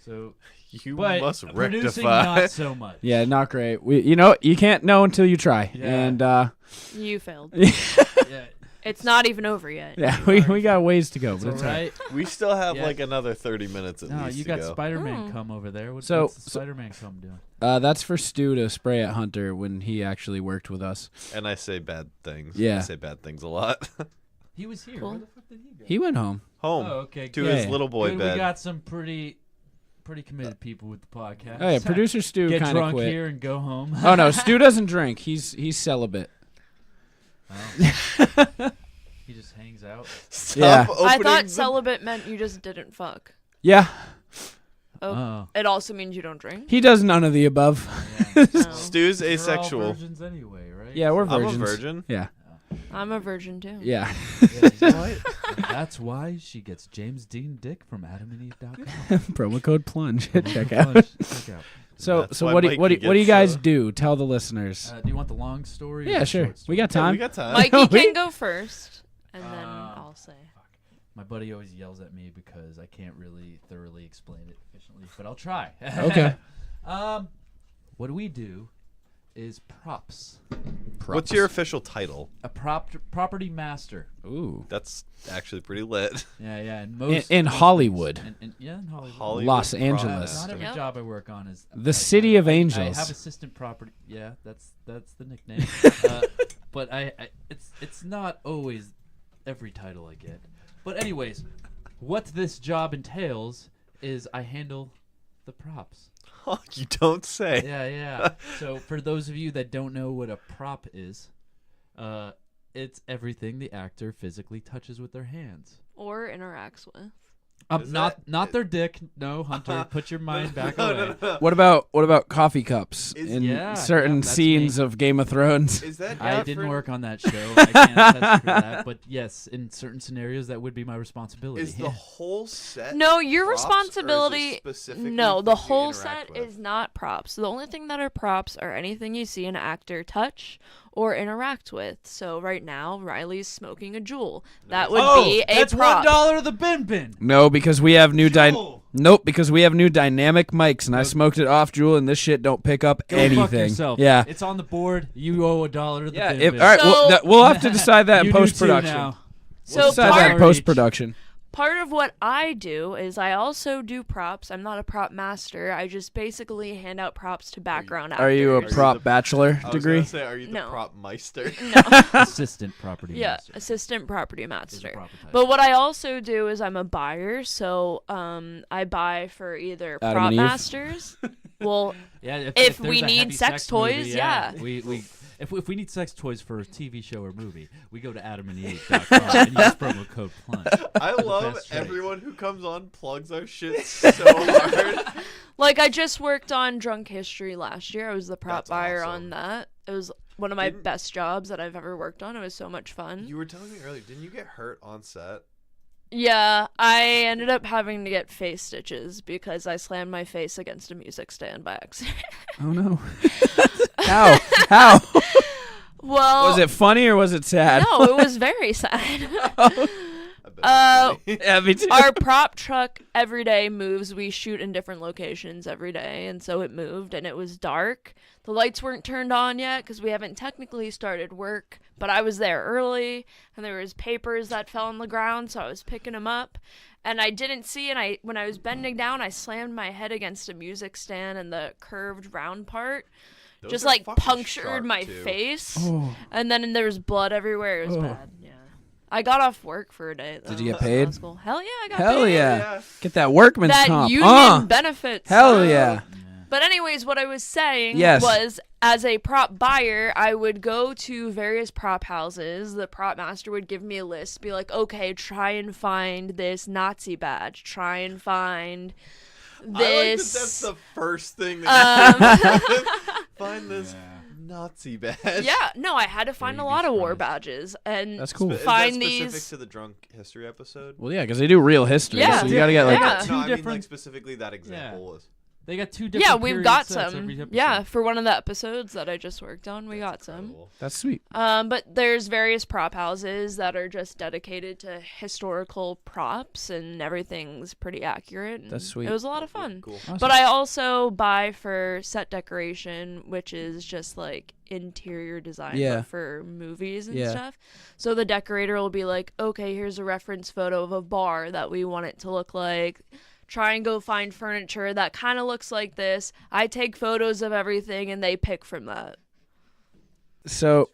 So,
You
but
must
producing
rectify.
not so much.
Yeah, not great. You know, you can't know until you try.
Yeah.
And
You failed.
Yeah.
It's not even over yet.
yeah, we got ways to go,
It's
but
all
it's all right.
right.
We still have
Yeah.
like another 30 minutes at
No,
least
you
to
got
go.
Spider-Man
Oh.
cum over there. What's
So-
the Spider-Man cum doing?
That's for Stu to spray at Hunter when he actually worked with us.
And I say bad things.
Yeah.
I say bad things a lot.
He was here.
Cool.
Where the fuck did he go?
He went home.
Home.
Oh, okay.
To
good.
his little boy
Good,
bed.
We got some pretty committed people with the podcast.
Oh yeah, producer Stu
Get
kind of
drunk
quit.
here and go home.
Oh no, Stu doesn't drink. He's celibate.
Oh. He just hangs out.
Stop
Yeah.
I
opening
thought
the-
celibate meant you just didn't fuck.
Yeah,
Oh. It also means you don't drink.
he does none of the above.
Yeah.
No.
Stu's
You're all
asexual.
virgins anyway, right?
Yeah, we're
I'm
virgins.
a virgin.
Yeah,
I'm a virgin too.
yeah.
Yeah, you know what? That's why she gets James Dean Dick from AdamandEve.com.
Promo code plunge. Check out.
Check out.
So
That's
so
why
what do
Mikey
you
gets,
guys do? Tell the listeners.
Do you want the long story? or
Yeah,
the
sure.
short
We
story?
got
Yeah,
time.
we got time.
Mikey can go first, and then
Uh,
I'll say.
My buddy always yells at me because I can't really thoroughly explain it efficiently, but I'll try.
Okay.
What we do is props.
What's your official title?
A property master.
Ooh.
That's actually pretty lit.
Yeah, yeah. And most
In Hollywood.
yeah, in Hollywood.
Hollywood
Los
prop
Angeles.
Not every
Yep.
job I work on is
The City of
I
Angels.
have assistant property. Yeah, that's the nickname. But it's not always every title I get. But anyways, what this job entails is I handle the props.
Oh, you don't say.
Yeah. So for those of you that don't know what a prop is, it's everything the actor physically touches with their hands.
Or interacts with.
Not their dick. No, Hunter, put your mind back away.
No.
What about coffee cups
Is-
in
Yeah,
certain
that's
scenes
me.
of Game of Thrones?
Is that
I didn't
different?
work on that show. I can't attest for that. But yes, in certain scenarios, that would be my responsibility.
Is the whole set?
No, your
props, or is it
responsibility.
specifically
No, the
things you
whole
interact
set
with?
is not props. The only thing that are props are anything you see an actor touch or interact with. So right now, Riley's smoking a Juul. That would be a
that's
prop.
$1 the bin.
No, because we have new
Jewel.
Nope, because we have new dynamic mics, and I smoked it off, Jewel, and this shit don't pick up
Go
anything.
fuck yourself.
Yeah.
It's on the board. You owe $1 to the
Yeah.
bin.
All right.
So-
We'll have to decide that in
You do too
post production.
now.
So
We'll decide that in
part,
post production.
part of what I do is I also do props. I'm not a prop master. I just basically hand out props to background actors.
Are you a
you
prop
the-
bachelor
I was
degree?
gonna say, are you the
No.
prop meister?
Assistant property
Yeah,
master.
assistant property
Is a
master.
proper title.
But what I also do is I'm a buyer, so I buy for either
Adam
prop
and Eve?
masters. Well,
Yeah,
if
there's
we
a
need
heavy
sex
movie,
toys, yeah.
If we need sex toys for a TV show or movie, we go to AdamandEve.com and use promo code Plunge.
I love
best choice.
everyone who comes on plugs our shit so hard.
like I just worked on Drunk History last year. I was the prop
That's
buyer
awesome.
on that. It was one of my
Didn't-
best jobs that I've ever worked on. It was so much fun.
You were telling me earlier, didn't you get hurt on set?
Yeah, I ended up having to get face stitches because I slammed my face against a music stand by accident.
Oh no. How?
Well,
Was it funny or was it sad?
no, it was very sad.
I bet it's
Uh,
funny.
Yeah, me too.
Our prop truck every day moves. We shoot in different locations every day, and so it moved, and it was dark. The lights weren't turned on yet because we haven't technically started work, but I was there early, and there was papers that fell on the ground, so I was picking them up, and I didn't see, and when I was bending down, I slammed my head against a music stand and the curved round part.
Those
Just
are
like
fucking
punctured
sharp,
my
too.
face,
Oh.
and then there was blood everywhere. It was
Oh.
bad. Yeah, I got off work for a day.
Did
though.
you get
That's not
paid?
school. Hell yeah, I got
Hell
paid.
yeah. Get that workman's
That
comp.
union benefits.
Hell yeah.
But anyways, what I was saying
Yes.
was, as a prop buyer, I would go to various prop houses. The prop master would give me a list, be like, okay, try and find this Nazi badge. Try and find
I like that
this.
that's the first thing that find this Nazi badge.
Yeah, no, I had to find a
You'd be
lot of war
surprised.
badges. And
That's cool.
Is
find
that specific
these.
to the drunk history episode?
Well, yeah, because they do real history,
Yeah.
so you gotta get like.
Yeah.
Two
No, I mean
different.
like specifically that example was.
They got two different.
Yeah, we've
period
got
sets
some.
every episode.
Yeah, for one of the episodes that I just worked on, we got some.
Incredible.
That's sweet.
But there's various prop houses that are just dedicated to historical props, and everything's pretty accurate. And
That's sweet.
It was a lot of fun.
Cool.
But I also buy for set decoration, which is just like interior design
Yeah.
but for movies and
Yeah.
stuff. So the decorator will be like, okay, here's a reference photo of a bar that we want it to look like. Try and go find furniture that kind of looks like this. I take photos of everything and they pick from that.
So,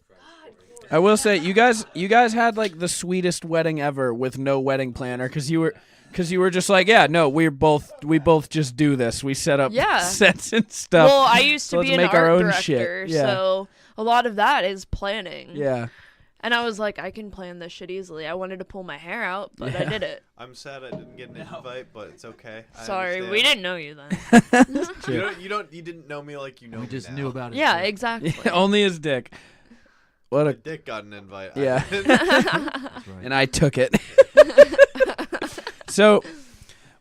I will say, you guys had like the sweetest wedding ever with no wedding planner, because you were just like, yeah, no, we both just do this. We set up
Yeah.
sets and stuff.
Well, I used
So
to
let's
be an
make
art
our own
director,
shit. Yeah.
so a lot of that is planning.
Yeah.
And I was like, I can plan this shit easily. I wanted to pull my hair out, but I
Yeah.
did it.
I'm sad I didn't get an invite, but it's okay. I
Sorry,
understand.
we didn't know you then.
You didn't know me like you know
We
me
just
now.
knew about it.
Yeah, exactly.
Only his dick. What
My
a
dick got an invite.
Yeah.
That's right.
and I took it. So,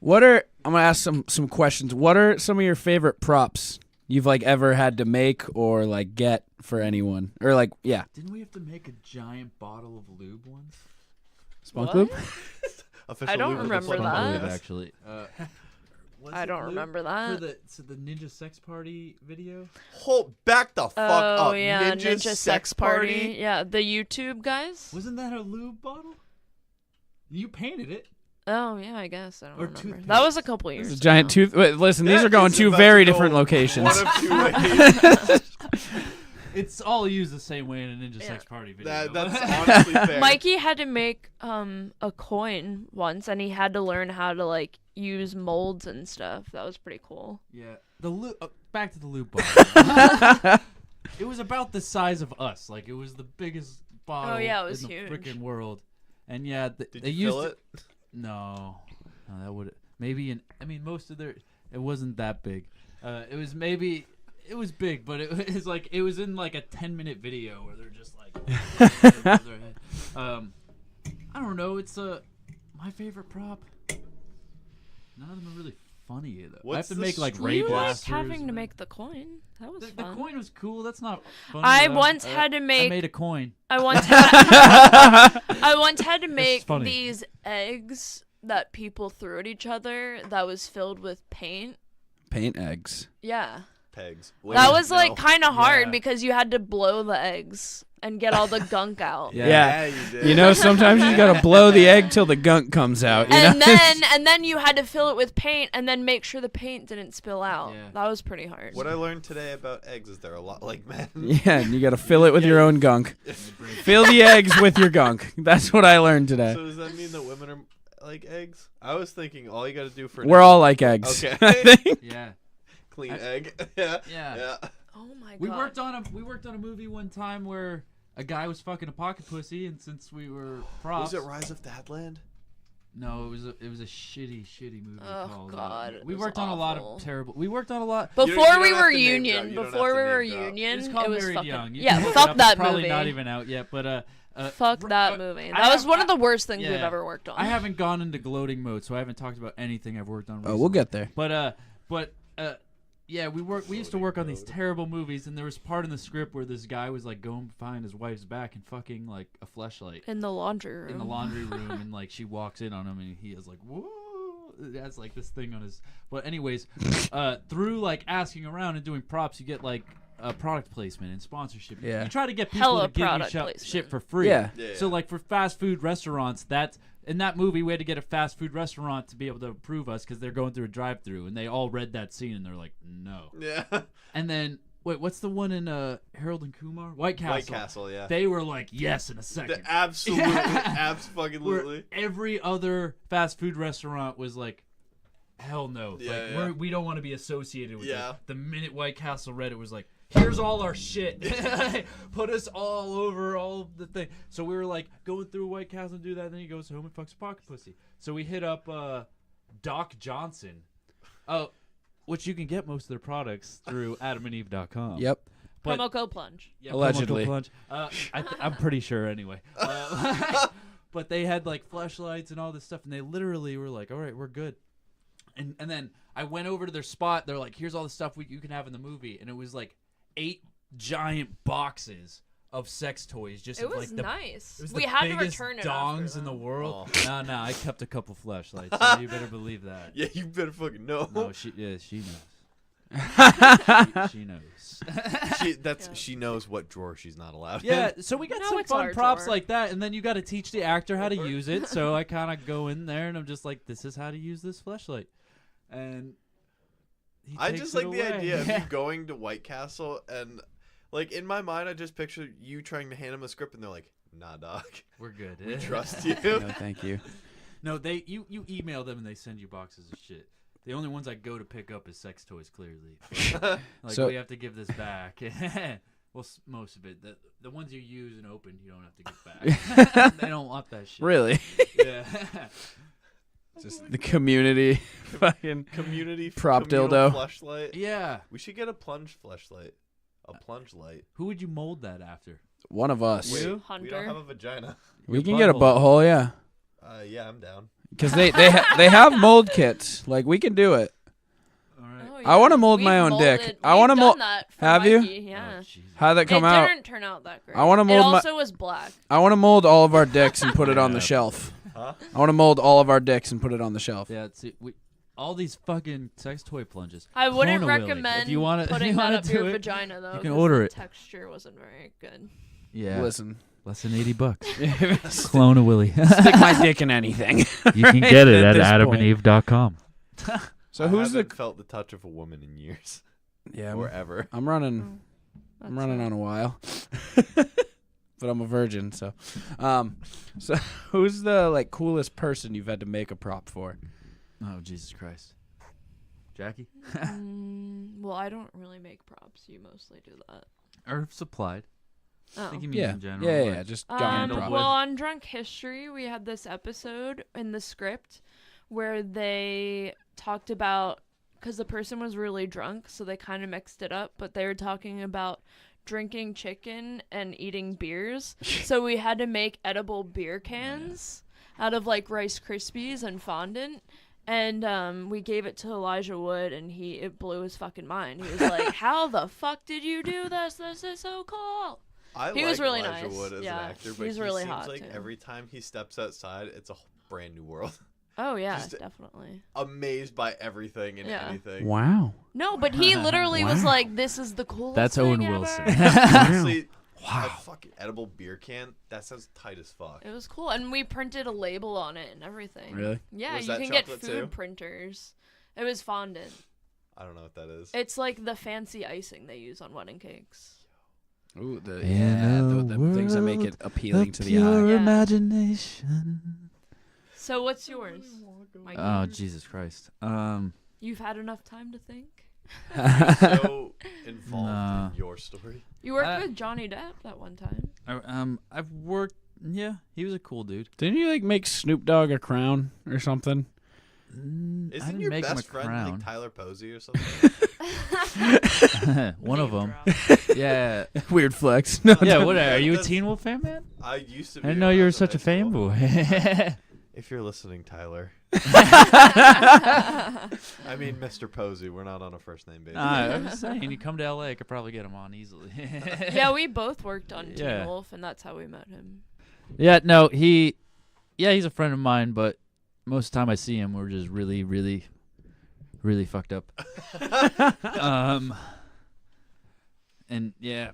I'm gonna ask some questions. What are some of your favorite props you've like ever had to make or like get for anyone? Or like, yeah.
Didn't we have to make a giant bottle of lube once?
Spunk
What?
Loop?
Official
I don't
lube of the
remember
Plunge
that.
Lube,
Podcast.
actually. Was
I
it
don't
lube?
remember
For
that.
the Ninja Sex Party video?
Hold back the fuck
Oh
up.
yeah,
Ninja
Sex Party. Yeah, the YouTube guys.
Wasn't that a lube bottle? You painted it.
Oh yeah, I guess I don't
Or
remember.
toothpaste.
That was a couple years.
It's a
ago.
giant tooth. Wait, listen, these
That
are going
is
two
about
very
to go
different locations.
One of two ways.
It's all used the same way in a Ninja Sex Party video.
That's honestly fair.
Mikey had to make a coin once, and he had to learn how to like use molds and stuff. That was pretty cool.
Yeah. Back to the loot bottle. It was about the size of us. Like, it was the biggest bottle
Oh, yeah, it was
in the
huge.
freaking world. And yeah,
Did
they
you
used
fill it?
No, that would maybe. Most of their. It wasn't that big. It was maybe. It was big, but it was like it was in like a 10-minute video where they're just like. above their head. I don't know. It's my favorite prop. None of them are really funny though. I have to make like ray
You liked
blasters.
having to make the coin. That was
The
fun.
coin was cool. That's not funny.
I
though.
once had to make.
I made a coin.
I once had to make
funny.
these eggs that people threw at each other that was filled with paint.
Paint eggs.
Yeah.
Pegs.
That was like kind of hard
Yeah.
because you had to blow the eggs and get all the gunk out.
Yeah.
you did.
You know, sometimes you gotta blow the egg till the gunk comes out. You
And
know?
then you had to fill it with paint and then make sure the paint didn't spill out.
Yeah.
That was pretty hard.
What I learned today about eggs is they're a lot like men.
Yeah, and you gotta fill it with your own gunk. Fill the eggs with your gunk. That's what I learned today.
So does that mean that women are like eggs? I was thinking all you got to do for
We're all like eggs.
Okay.
I think.
Yeah.
clean egg. Yeah.
Yeah.
Oh my god.
We worked on a movie one time where a guy was fucking a pocket pussy, and since we were props.
Was it Rise of Dadland?
No, it was a shitty movie
Oh,
called.
God, it
we
was
worked on a lot
awful.
of terrible. We worked on a lot.
Before
You don't
we
have
were
to name
union,
drop. You don't have
before
to
we were
name drop.
union,
It's called
it was
Married
fucking
Young. You
yeah.
can look it
Fuck
up.
that
It's probably
movie.
not even out yet, but
Fuck that movie.
I
That was
have-
one of the worst things we've
yeah.
ever worked on.
I haven't gone into gloating mode, so I haven't talked about anything I've worked on.
Oh, we'll
recently.
get there.
But yeah, we used to work on these terrible movies, and there was part in the script where this guy was like going behind his wife's back and fucking like a fleshlight
in the laundry room.
in the laundry room, and like she walks in on him, and he is like, whoa. That's like this thing on his. But anyways, through like asking around and doing props, you get like product placement and sponsorship.
Yeah.
You try to get people
Hella
to give you
product
shit
placement.
for free.
Yeah.
Yeah.
So like for fast food restaurants, in that movie we had to get a fast food restaurant to be able to approve us because they're going through a drive-through, and they all read that scene and they're like, no.
Yeah.
And then wait, what's the one in Harold and Kumar? White Castle.
White Castle, yeah.
They were like, yes, in a second.
Absolutely.
Where
Absolutely.
every other fast food restaurant was like, hell no.
Yeah,
like
yeah.
we don't want to be associated with
Yeah.
it. The minute White Castle read it was like, here's all our shit. Put us all over all of the thing. So we were like going through White Castle and do that, and then he goes home and fucks a pocket pussy. So we hit up Doc Johnson. Which you can get most of their products through adamandeve.com.
Yep.
But
Promo code plunge.
yeah,
Allegedly.
promo code Plunge. I'm pretty sure anyway. But they had like fleshlights and all this stuff, and they literally were like, all right, we're good. And then I went over to their spot. They're like, here's all the stuff you can have in the movie. And it was like 8 giant boxes of sex toys. Just
It
of,
was
like, the,
nice.
It was
We
the
had to
biggest
return it
dongs
after
in the
that.
world.
Oh.
No, I kept a couple fleshlights. So you better believe that.
Yeah, you better fucking know.
No, she knows. she knows.
She knows what drawer she's not allowed
Yeah,
in.
so we got
No,
some
it's
fun
our
props
drawer.
like that, and then you got to teach the actor how to use it. So I kind of go in there, and I'm just like, "This is how to use this fleshlight," and he
I
takes
just
it
like the
away.
idea of
Yeah.
you going to White Castle and, like, in my mind, I just picture you trying to hand them a script and they're like, nah, dog.
We're good.
We trust you.
No, thank you.
No, you email them and they send you boxes of shit. The only ones I go to pick up is sex toys, clearly. Like,
So-
we have to give this back. Well, most of it. The ones you use and open, you don't have to give back. They don't want that shit.
Really?
Yeah.
Just the community fucking
Community
Prop
communal
dildo.
fleshlight.
Yeah.
We should get a plunge fleshlight. A plunge light.
Who would you mold that after?
one of us.
You?
We don't
Hunter.
have a vagina.
We
Your
can get a
butthole.
butthole, yeah.
Yeah, I'm down.
Because they have mold kits. Like, we can do it.
All right.
Oh,
I wanna
yeah.
mold
We've
my own dick.
molded-
I wanna
we've
mold-
done that for
Have you?
Mikey, Yeah.
Oh, Jesus.
How'd that come
it
out?
didn't turn out that great.
I wanna mold
It
my-
also was black.
I want to mold all of our dicks and put it on the
Yeah.
shelf.
Huh?
I want to mold all of our dicks and put it on the shelf.
Yeah, see, all these fucking sex toy plunges.
I wouldn't
Clone a Willy.
recommend
If you wanna,
putting
if you
that
wanna
up
do
your
it,
vagina though.
you can
'cause
order
the
it.
texture wasn't very good.
Yeah.
Listen.
Less than $80. Clone a Willy.
Stick my dick in anything.
You can get it
At
at
this point.
adamandeve.com.
So
I
who's the?
haven't felt the touch of a woman in years.
Yeah,
Or ever.
I'm running. I'm running on a while. But I'm a virgin, so. So who's the like coolest person you've had to make a prop for?
Oh, Jesus Christ. Jackie?
Well, I don't really make props. You mostly do that.
Or supplied. I
Oh.
think you mean
Yeah.
in general.
Yeah,
like-
just giant
Well,
prop.
Well, on Drunk History, we had this episode in the script where they talked about, because the person was really drunk, so they kind of mixed it up, but they were talking about drinking chicken and eating beers. So we had to make edible beer cans out of like Rice Krispies and fondant. And we gave it to Elijah Wood, and it blew his fucking mind. He was like, "How the fuck did you do this? This is so cool." He was really
Elijah
nice.
Wood as
Yeah,
an actor, but
he's
he
really
seems
hot,
like
too.
every time he steps outside, it's a brand new world.
Oh yeah,
Just-
definitely.
Amazed by everything and
Yeah.
anything.
Wow.
No, but he literally was
Wow.
like, "This is the coolest."
That's
thing
Owen
ever."
Wilson.
Honestly,
Wow.
a fucking edible beer can, that sounds tight as fuck.
It was cool, and we printed a label on it and everything.
Really?
Yeah,
Was
you
that
can get
chocolate
food
too?
printers. It was fondant.
I don't know what that is.
It's like the fancy icing they use on wedding cakes.
Ooh, the
In a
things that make it
world
appealing to the
pure
eye.
Yeah.
imagination.
So what's yours? Mikey?
Oh, Jesus Christ.
You've had enough time to think.
So involved
Nah.
in your story.
You worked with Johnny Depp that one time.
I've worked. Yeah, he was a cool dude.
Didn't you like make Snoop Dogg a crown or something?
I
Isn't
didn't
your
make him a
best friend
crown.
like Tyler Posey or something?
One of
Name
them.
drop.
Yeah.
Weird flex. No,
Yeah.
no.
What are you? A
That's-
Teen Wolf fan, man?
I used to
I
be.
didn't know
when
you
I
were
was in
such a
high school.
fanboy.
If you're listening, Tyler.
Yeah,
I mean, Mr. Posey. We're not on a first name basis.
I'm just saying, you come to LA, I could probably get him on easily.
we both worked on
Yeah.
Teen Wolf, and that's how we met him.
Yeah, no, he's a friend of mine, but most of the time I see him, we're just really, really, really fucked up. And yeah.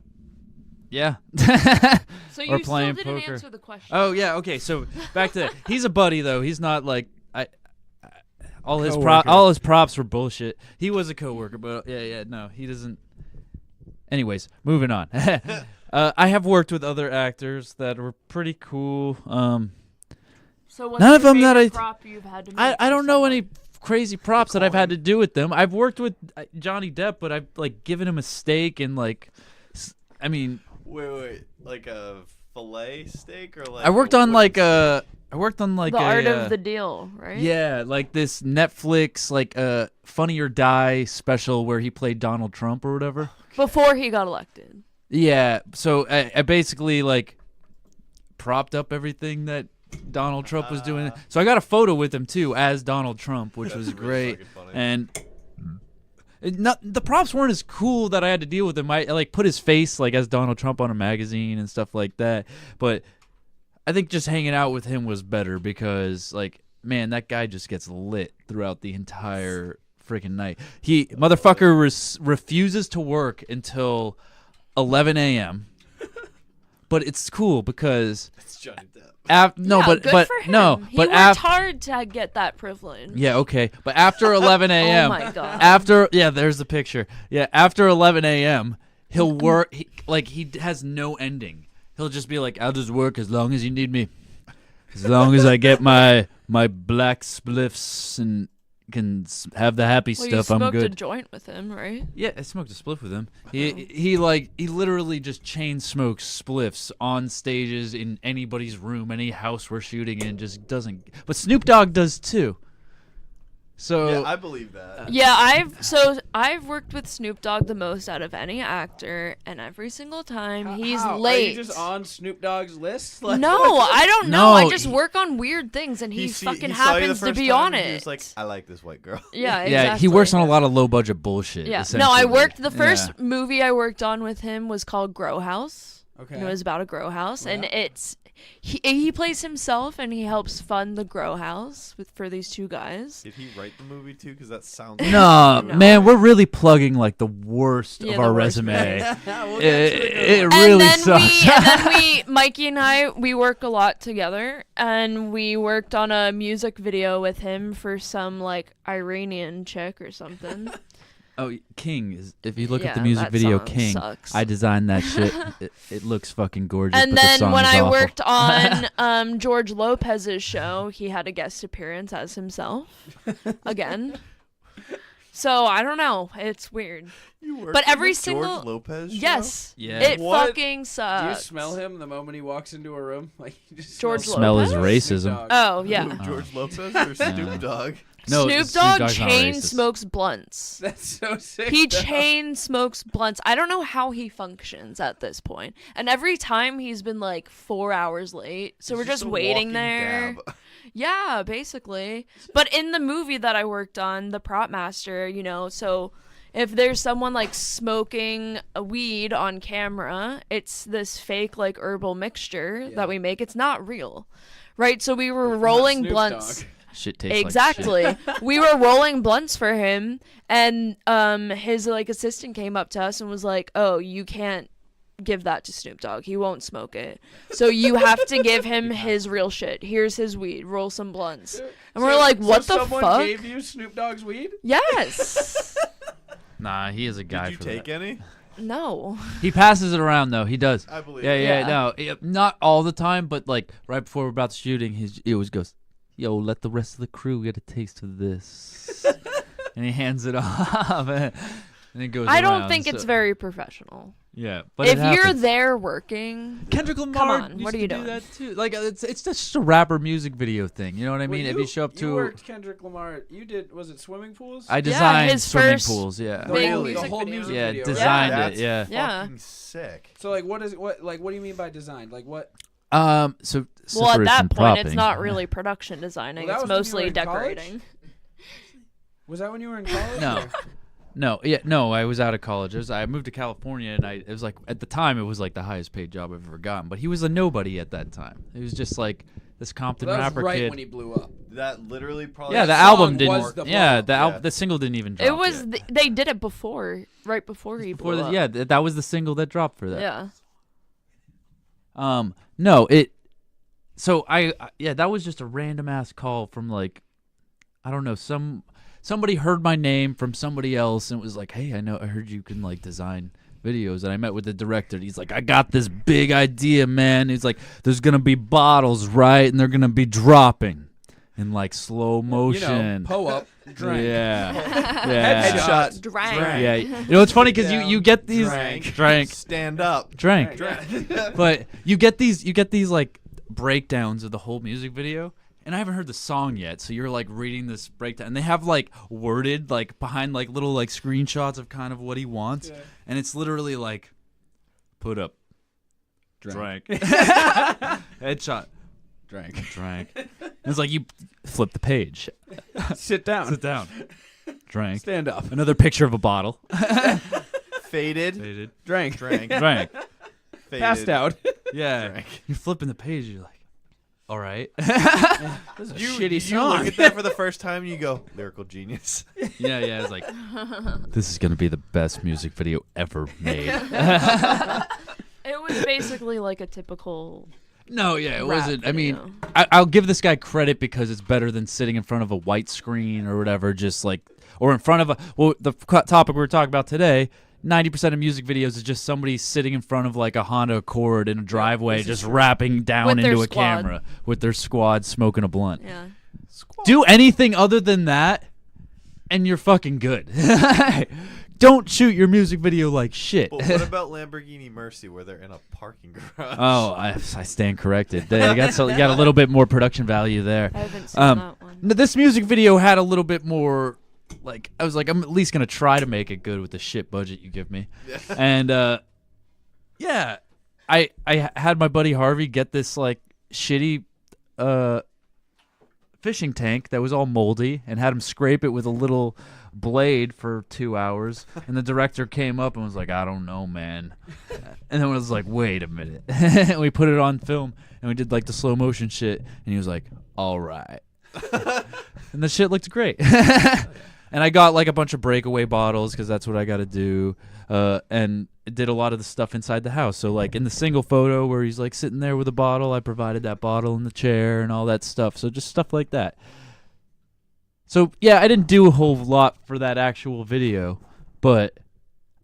So
Or
you still
playing
didn't
poker.
answer the question.
Oh yeah, okay. So back to that. He's a buddy though. He's not like all his
Coworker.
props were bullshit. He was a coworker, but no, he doesn't. Anyways, moving on. I have worked with other actors that were pretty cool.
So what's
none of
your
them that
favorite
I-
prop you've had to make
I
for
don't know
someone?
any crazy props that I've had to do with them. I've worked with Johnny Depp, but I've like given him a steak and like, I mean,
Wait, like a fillet steak or like?
I worked on like the
art of the deal, right?
Yeah, like this Netflix like Funny or Die special where he played Donald Trump or whatever.
Before he got elected.
Yeah, so I basically like propped up everything that Donald Trump was doing. So I got a photo with him too as Donald Trump, which was
That's really
great.
fucking funny.
And the props weren't as cool that I had to deal with him. I like put his face like as Donald Trump on a magazine and stuff like that. But I think just hanging out with him was better because like man, that guy just gets lit throughout the entire freaking night. He motherfucker refuses to work until 11 a.m. But it's cool because
It's Johnny Depp.
Yeah,
but
good
but
for him.
no,
He
but
worked hard to get that privilege.
yeah, okay. But after 11 a.m.
Oh my God.
There's the picture. Yeah, after 11 a.m., he'll work he has no ending. He'll just be like, I'll just work as long as you need me. As long as I get my black spliffs and can have the happy
Well,
stuff,
you
I'm
smoked a
good.
joint with him, right?
Yeah, I smoked a spliff with him. He literally just chain smokes spliffs on stages in anybody's room, any house we're shooting in, just doesn't. But Snoop Dogg does too. So
Yeah, I believe that.
Yeah, I've worked with Snoop Dogg the most out of any actor, and every single time he's
How?
late.
Are you just on Snoop Dogg's list?
No, I don't know. I
No,
just work on weird things, and he fucking
he saw you the
happens to
first
be
time
on
and
it.
He was like, I like this white girl.
Yeah, exactly.
yeah, he works on a lot of low budget bullshit.
Yeah, no, I
essentially.
worked. The first
Yeah.
movie I worked on with him was called Grow House.
Okay.
And it was about a grow house, and it's he plays himself, and he helps fund the grow house for these two guys.
Did he write the movie too? Because that sounds.
No,
No.
man, we're really plugging like the worst
Yeah,
of
the
our
worst
resume.
We'll
it
get to it.
it really
and
sucks.
then we, Mikey and I, we work a lot together, and we worked on a music video with him for some like Iranian chick or something.
Oh, King is. If you look at the
Yeah,
music
that
video,
song
King.
sucks.
I designed that shit. It looks fucking gorgeous.
And
but the
then
song
when
is
I
awful.
worked on George Lopez's show, he had a guest appearance as himself again. So I don't know. It's weird.
You worked
But
on
every
the
single
George Lopez show?
yes,
Yeah.
it
What?
fucking
Do you
sucks.
smell him the moment he walks into a room? Like you just
George
Smell his
Lopez?
Snoop
racism.
Dogg.
Oh
Who,
yeah.
George Lopez or Snoop Dogg?
No,
Snoop
Snoop
Dogg
Dogg's not
chain
racist.
smokes blunts.
That's so sick.
He
though.
chain smokes blunts. I don't know how he functions at this point. And every time he's been like 4 hours late. So
It's
we're just
a
waiting
walking
there.
dab.
Yeah, basically. But in the movie that I worked on, the prop master, so if there's someone like smoking a weed on camera, it's this fake like herbal mixture that we make. It's not real. Right? So we were rolling
Snoop
blunts.
Dogg.
Shit tastes
Exactly.
like shit.
We were rolling blunts for him, and his like assistant came up to us and was like, "Oh, you can't give that to Snoop Dogg. He won't smoke it. So you have to give him his real shit. Here's his weed. Roll some blunts." And we're like, "What the
someone
fuck?"
gave you Snoop Dogg's weed?
Yes.
Nah, he is a guy
Did you
for
take
that.
any?
No.
He passes it around though. He does.
I believe
Yeah,
it.
yeah,
Yeah.
no, not all the time, but like right before we're about to shooting, he always goes, "Yo, let the rest of the crew get a taste of this," and he hands it off, and it goes.
I don't
around,
think it's
so-
very professional.
Yeah, but
If
it
you're
happens.
there working,
Kendrick Lamar
on,
used
what are
to
you
do
doing?
that too. Like it's just a rapper music video thing. You know what I mean?
Well,
If you show up
you
to,
worked Kendrick Lamar. You did. Was it swimming pools?
I designed
his
swimming
first
pools. Yeah,
the
big
whole,
music
the whole
video.
music
yeah,
video.
designed
That's
it. Yeah.
Yeah.
fucking sick.
So like, what do you mean by designed? Like what?
So
well, at
for
that
some
point, it's
propping.
not really production designing.
Well, that
It's
was when you were
mostly
in college?
decorating.
Was that when you were in college?
No.
or-
No, I was out of college. I moved to California, and it was like at the time it was like the highest paid job I've ever gotten. But he was a nobody at that time. He was just like this Compton
That was
rapper
right
kid.
when he blew up.
That literally probably.
Yeah, the
song
album
was
didn't.
the
Yeah,
blow.
Yeah.
the single didn't even drop.
It was
yet.
they did it right before he
Before
blew
the,
up.
yeah, that was the single that dropped for that.
Yeah.
No, it. So that was just a random ass call from like, I don't know, somebody heard my name from somebody else and was like, "Hey, I heard you can like design videos." And I met with the director. And he's like, "I got this big idea, man." He's like, "There's gonna be bottles, right? And they're gonna be dropping in like slow motion."
Pull up, drink.
Yeah, yeah.
Headshot.
Drank.
Yeah, you know it's funny because you get these
Drank. Stand up.
drank, but you get these like breakdowns of the whole music video, and I haven't heard the song yet, so you're like reading this breakdown, and they have like worded like behind like little like screenshots of kind of what he wants, and it's literally like, put up, drank, headshot, drank. And it's like you flip the page,
Sit down.
sit down, drank,
Stand up.
another picture of a bottle,
Faded.
faded,
Drank.
Drank.
drank.
Faded.
Passed out.
Yeah,
Drank.
you're flipping the page, you're like, all right.
This is a shitty
You
song.
look at that for the first time and you go, lyrical genius.
Yeah, it's like, this is gonna be the best music video ever made.
It was basically like a typical.
No, yeah, it
Rap
wasn't. I mean,
video.
I'll give this guy credit because it's better than sitting in front of a white screen or whatever, just like, or in front of the topic we were talking about today. 90% of music videos is just somebody sitting in front of like a Honda Accord in a driveway, just rapping down
With their
into a
squad.
camera with their squad smoking a blunt.
Yeah.
Do anything other than that, and you're fucking good. Don't shoot your music video like shit.
But what about Lamborghini Mercy where they're in a parking garage?
Oh, I stand corrected. They got you got a little bit more production value there.
I haven't seen that one.
This music video had a little bit more. Like I was like, I'm at least gonna try to make it good with the shit budget you give me. And yeah, I had my buddy Harvey get this like shitty fishing tank that was all moldy and had him scrape it with a little blade for 2 hours, and the director came up and was like, "I don't know, man." And then I was like, "Wait a minute." And we put it on film and we did like the slow motion shit, and he was like, "All right." And the shit looked great. And I got like a bunch of breakaway bottles because that's what I got to do, and did a lot of the stuff inside the house. So like in the single photo where he's like sitting there with a bottle, I provided that bottle in the chair and all that stuff. So just stuff like that. So yeah, I didn't do a whole lot for that actual video, but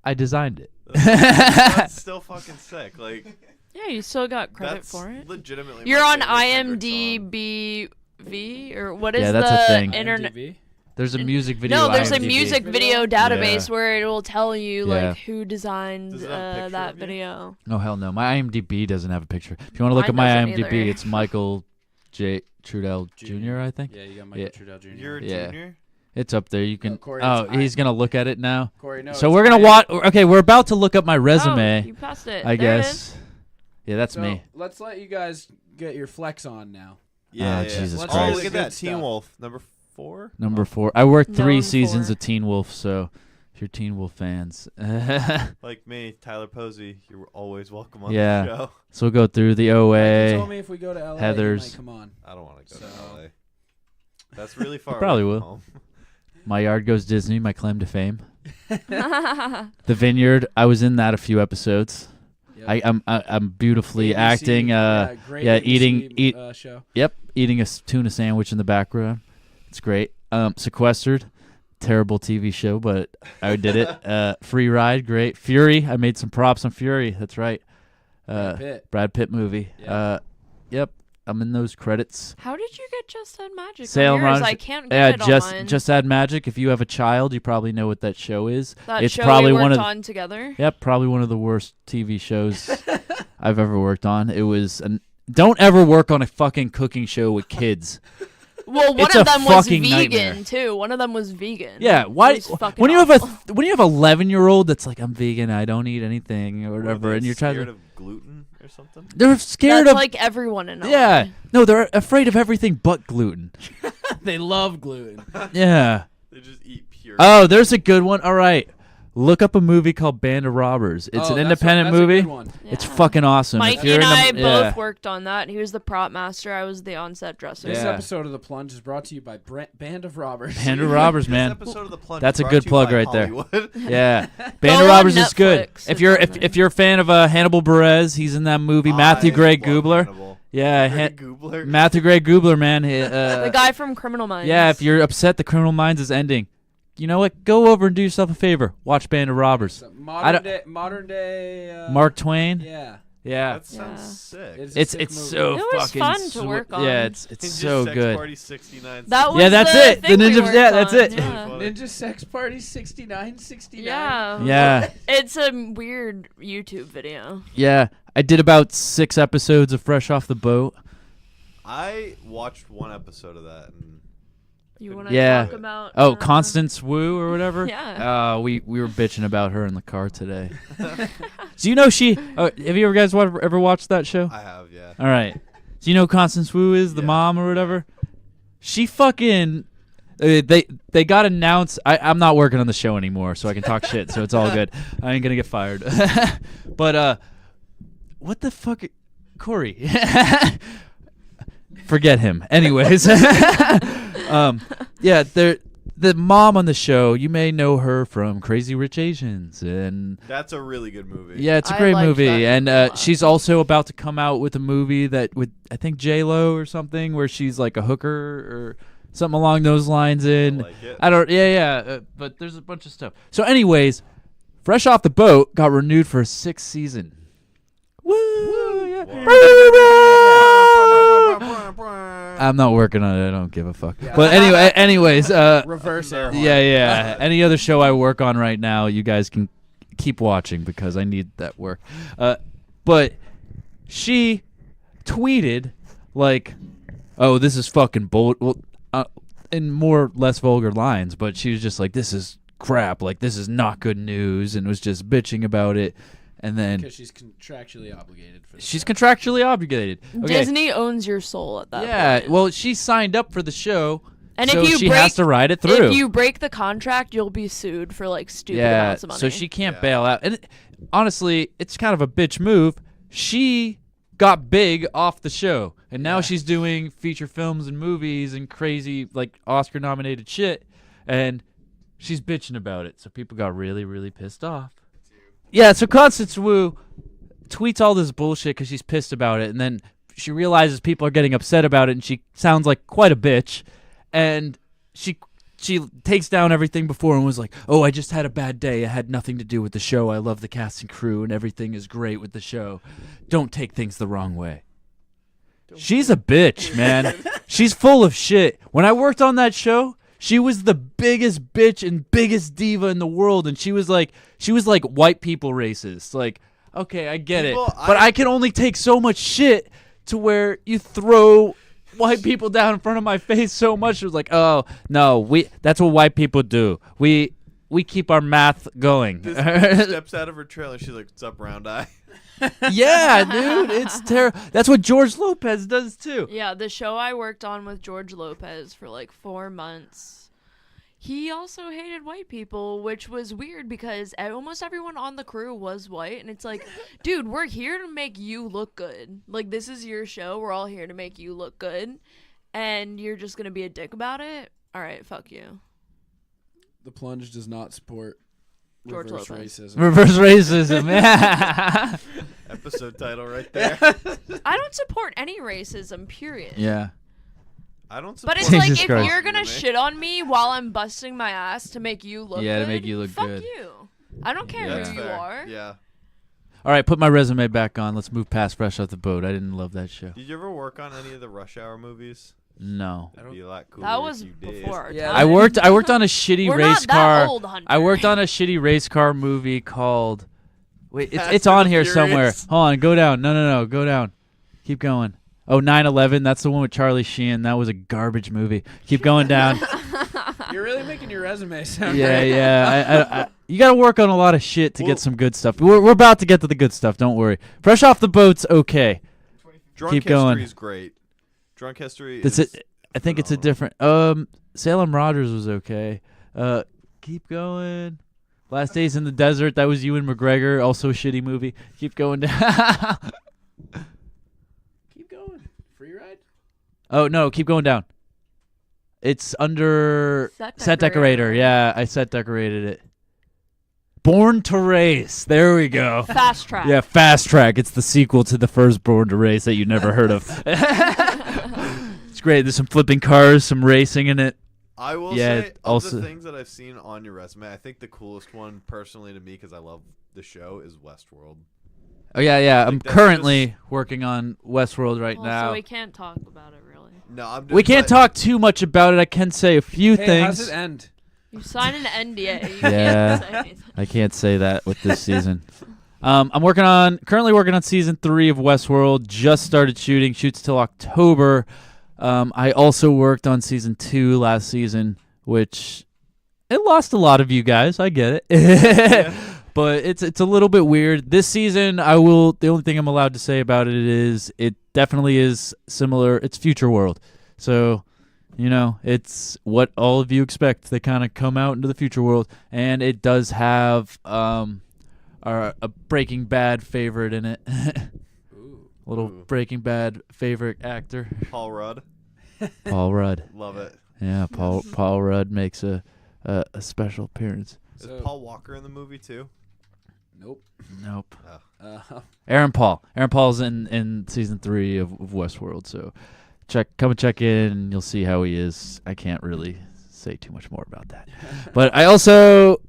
I designed it.
That's still fucking sick. Like,
Yeah, you still got credit
that's
for it.
legitimately.
You're
my
on
favorite Kendrick song.
IMDb or what is
Yeah, that's a
the
thing.
internet?
MTV?
There's a music video.
No, there's a
IMDb.
music video database where it will tell you
Yeah.
like who designed
Does it have a picture
that
of you?
video.
Oh hell no, my IMDb doesn't have a picture. If you want to look
Mine
at my
doesn't
IMDb,
either.
it's Michael J. Trudell Jr. I think.
Yeah, you got Michael
Yeah.
Trudell Jr.
You're a
Yeah.
junior.
It's up there. You can.
Corey,
oh,
it's
he's gonna look at it now.
Corey, no.
So
it's
we're gonna
IM.
watch. Okay, we're about to look up my
Oh,
resume.
you passed it.
I
There it
guess.
is.
Yeah, that's
So,
me.
let's let you guys get your flex on now.
Yeah,
Jesus
Oh,
Christ.
look at
Good
that.
stuff.
Teen Wolf number 4.
Number 4. I worked 3
Known
seasons
for-
of Teen Wolf, so if you're Teen Wolf fans,
Like me, Tyler Posey. You're always welcome on
Yeah.
the show.
so we'll go through the
You
OA.
told me if we go to LA,
Heathers.
you might come on.
I don't want to go
So-
to LA. That's really far.
probably
away
will.
from home.
My Yard Goes Disney, my claim to fame. The Vineyard. I was in that a few episodes.
Yep.
I'm beautifully
ABC,
acting.
great
yeah,
ABC, show.
Yep, eating a tuna sandwich in the background. It's great. Sequestered, terrible TV show, but I did it. Free Ride, great. Fury, I made some props on Fury. That's right. Brad Pitt movie.
Yeah.
Yep, I'm in those credits.
How did you get Just Add Magic?
Salem
on yours?
Run-
I can't get it on mine.
Just Add Magic. If you have a child, you probably know what that show is.
That
it's
show
probably
we
one
worked
of
on together.
Yep, probably one of the worst TV shows I've ever worked on. It was don't ever work on a fucking cooking show with kids.
Well, one
It's
of
a
them was
fucking
vegan
nightmare.
too. One of them was vegan.
Yeah,
It
why
was fucking
when you have
awful.
when you have 11-year-old that's like I'm vegan, I don't eat anything or
Were
whatever,
they
and you're trying
scared
to
of gluten or something.
they're scared
That's
of
like everyone in LA.
yeah. No, they're afraid of everything but gluten.
They love gluten.
Yeah.
They just eat pure.
Oh, there's a good one. All right. Look up a movie called Band of Robbers. It's
Oh,
an
that's
independent
that's
movie.
A good one.
It's
Yeah.
fucking awesome. If
Mikey
you're
and I
into-
both
yeah.
worked on that. He was the prop master. I was the on-set dresser.
This
Yeah.
episode of The Plunge is brought to you by Band of Robbers.
Band of Robbers,
This
man.
episode of the Plunge
That's a
brought
good
to you
plug
by
right there.
Hollywood.
Yeah, Band
Go
of
on
Robbers is good.
Netflix,
If you're
it's on
if you're a fan of Hannibal Buress, he's in that movie. Matthew
I
Gray
love
Gubler.
Hannibal.
Yeah,
Gray Gubler.
Matthew Gray Gubler, man.
The guy from Criminal Minds.
Yeah, if you're upset the Criminal Minds is ending, you know what? Go over and do yourself a favor. Watch Band of Robbers.
So
don't-
modern day.
Mark Twain.
Yeah.
Yeah,
That sounds
Yeah.
sick.
It's a
it's
sick
it's
movie.
so
It was
fucking
fun to
swe-
work on.
Yeah, it's
Ninja
so
Sex
good.
Party 69.
That was
Yeah, that's
the
it. The
thing we
Ninja-
worked
yeah, that's
on,
it.
Yeah.
Ninja Sex Party 69, 69.
Yeah.
Yeah,
It's a weird YouTube video.
yeah. I did about 6 episodes of Fresh Off the Boat.
I watched one episode of that. And
You want to
Yeah.
talk about?
Oh, Constance Wu or whatever.
Yeah.
We were bitching about her in the car today. So you know she? Have you ever guys ever watched that show?
I have, yeah.
All right. So you know who Constance Wu is, the
Yeah.
mom or whatever? She fucking they got announced. I'm not working on the show anymore, so I can talk shit, so it's all good. I ain't gonna get fired. But what the fuck, Corey? Forget him. Anyways, yeah, the mom on the show. You may know her from Crazy Rich Asians, and
That's a really good movie.
yeah, it's a
I
great
liked
movie.
that
And
a lot.
she's also about to come out with a movie that with I think J-Lo or something, where she's like a hooker or something along those lines. In
like it.
I don't. Yeah. But there's a bunch of stuff. So, anyways, Fresh Off the Boat got renewed for a 6th season. Woo! Yeah. I'm not working on it. I don't give a fuck. But anyways,
Reverse air. horn.
yeah. Any other show I work on right now, you guys can keep watching because I need that work. But she tweeted like, "Oh, this is fucking bull." Well, in more or less vulgar lines, but she was just like, "This is crap. Like, this is not good news," and was just bitching about it. And then
Because she's contractually obligated for this.
she's contractually obligated. Okay.
Disney owns your soul at that
Yeah,
point.
well, she signed up for the show,
And
so
if you
she
break,
has to ride it through.
If you break the contract, you'll be sued for like stupid
yeah,
amounts of money.
so she can't
Yeah.
bail out. And honestly, it's kind of a bitch move. She got big off the show, and now she's doing feature films and movies and crazy like Oscar-nominated shit, and she's bitching about it. So people got really, really pissed off. Yeah, so Constance Wu tweets all this bullshit because she's pissed about it, and then she realizes people are getting upset about it, and she sounds like quite a bitch, and she she takes down everything before and was like, "Oh, I just had a bad day. It had nothing to do with the show. I love the cast and crew, and everything is great with the show. Don't take things the wrong way." She's a bitch, man. She's full of shit. When I worked on that show, she was the biggest bitch and biggest diva in the world, and she was like white people racist. Like, okay, I get it, but I can only take so much shit to where you throw white people down in front of my face so much. It was like, oh no, that's what white people do. We keep our math going.
This bitch steps out of her trailer. She's like, "What's up, round eye?"
Yeah, dude, it's terrible. That's what George Lopez does too.
Yeah, the show I worked on with George Lopez for like 4 months, he also hated white people, which was weird because almost everyone on the crew was white, and it's like, dude, we're here to make you look good. Like, this is your show. We're all here to make you look good, and you're just gonna be a dick about it? All right, fuck you.
The Plunge does not support
George
reverse
Lopez.
racism.
Reverse racism, yeah.
Episode title right there.
I don't support any racism, period.
Yeah.
I don't support
But it's like,
Jesus
if
Christ.
you're gonna shit on me while I'm busting my ass to make you look
Yeah,
good,
to make you look
fuck
good.
you. I don't care
Yeah.
who you are.
Yeah.
All right, put my resume back on. Let's move past Fresh Off the Boat. I didn't love that show.
Did you ever work on any of the Rush Hour movies?
No.
It'd be a lot cooler
That
if
was
you did.
before our
Yeah,
time.
I worked on a shitty
We're
race
not that
car.
old, Hunter.
I worked on a shitty race car movie called. Wait,
Fast
it's
and
on
the
here somewhere.
Furious.
Hold on, go down. No, go down. Keep going. Oh, 9/11. That's the one with Charlie Sheen. That was a garbage movie. Keep going down.
You're really making your resume sound
Yeah,
great.
yeah. You got to work on a lot of shit to
Well-
get some good stuff. We're about to get to the good stuff. Don't worry. Fresh Off the Boat's okay.
Drunk
Keep going.
History is great. Drunk History
That's
is
it. I think it's a
phenomenal.
different. Salem Rogers was okay. Keep going. Last Days in the Desert. That was Ewan McGregor. Also a shitty movie. Keep going down.
Keep going. Free ride?
Oh no, keep going down. It's under set decorator. Yeah, I set decorated it. Born to Race. There we go.
Fast Track.
Yeah, Fast Track. It's the sequel to the first Born to Race that you never heard of. It's great. There's some flipping cars, some racing in it.
I will
Yeah,
say, of
also-
the things that I've seen on your resume, I think the coolest one, personally to me, because I love the show, is Westworld.
Oh yeah. I'm
Like, that's
currently working on Westworld right
Well,
now.
so we can't talk about it, really.
No, I'm just,
We can't talk too much about it. I can say a few
Hey,
things.
how's it end?
You sign an NDA. You
Yeah.
can't say anything.
I can't say that with this season. I'm currently working on season 3 of Westworld. Just started shooting. Shoots till October. I also worked on season 2 last season, which it lost a lot of you guys. I get it. But it's a little bit weird. This season, the only thing I'm allowed to say about it is it definitely is similar. It's Future World. So, it's what all of you expect. They kind of come out into the future world, and it does have a Breaking Bad favorite in it. Little
Ooh.
Breaking Bad favorite actor.
Paul Rudd.
Paul Rudd.
Love it.
Yeah, Paul Rudd makes a special appearance.
Is
So-
Paul Walker in the movie too?
Nope.
Nope.
Uh,
Aaron Paul's in season 3 of Westworld, so come and check in and you'll see how he is. I can't really say too much more about that. But I also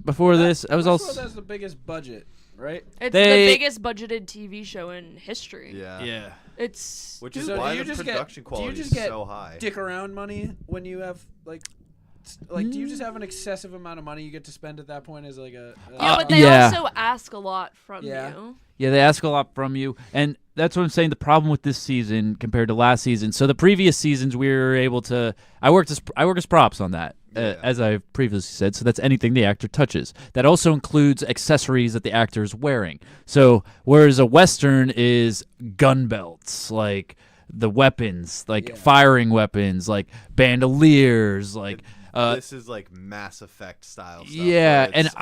before this I was
Westworld
also
has the biggest budget, right?
It's
They-
the biggest budgeted TV show in history.
Yeah.
It's
Which is
So do
why
you
the
just get-
production
do you
quality
just
is
get
so high.
Dick around money when you have do you just have an excessive amount of money you get to spend at that point as like a
yeah, but they
yeah.
also ask a lot from
Yeah.
you.
Yeah, they ask a lot from you, and that's what I'm saying. The problem with this season compared to last season. So the previous seasons, we were able to. I work as props on that, as I previously said. So that's anything the actor touches. That also includes accessories that the actor is wearing. So whereas a Western is gun belts, like the weapons, like firing weapons, like bandoliers, like.
This is like Mass Effect style stuff.
Yeah,
where
and
it's,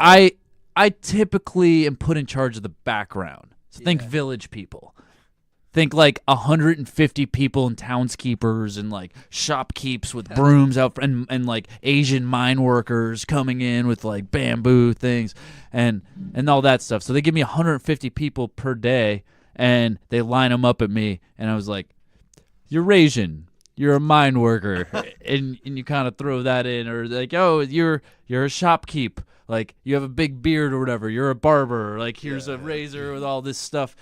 I typically am put in charge of the background. So think village people. Think like 150 people and townskeepers and like shopkeepers with brooms out and like Asian mine workers coming in with like bamboo things and all that stuff. So they give me 150 people per day and they line them up at me and I was like, "You're Asian. You're a mine worker. and you kind of throw that in, or like, oh, you're a shopkeep, like you have a big beard or whatever, you're a barber, like here's a razor with all this stuff.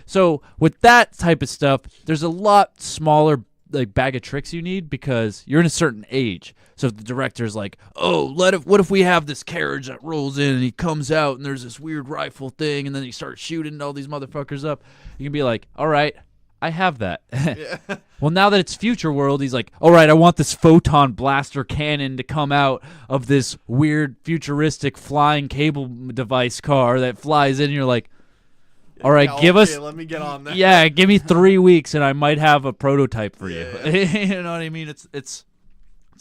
So with that type of stuff, there's a lot smaller like bag of tricks you need because you're in a certain age. So if the director's like, oh, what if we have this carriage that rolls in and he comes out and there's this weird rifle thing and then he starts shooting all these motherfuckers up, you can be like, all right, I have that. Well, now that it's future world, he's like, all right, I want this photon blaster cannon to come out of this weird futuristic flying cable device car that flies in, and you're like, all right,
let me get on that.
Yeah, give me 3 weeks and I might have a prototype for you. You know what I mean? It's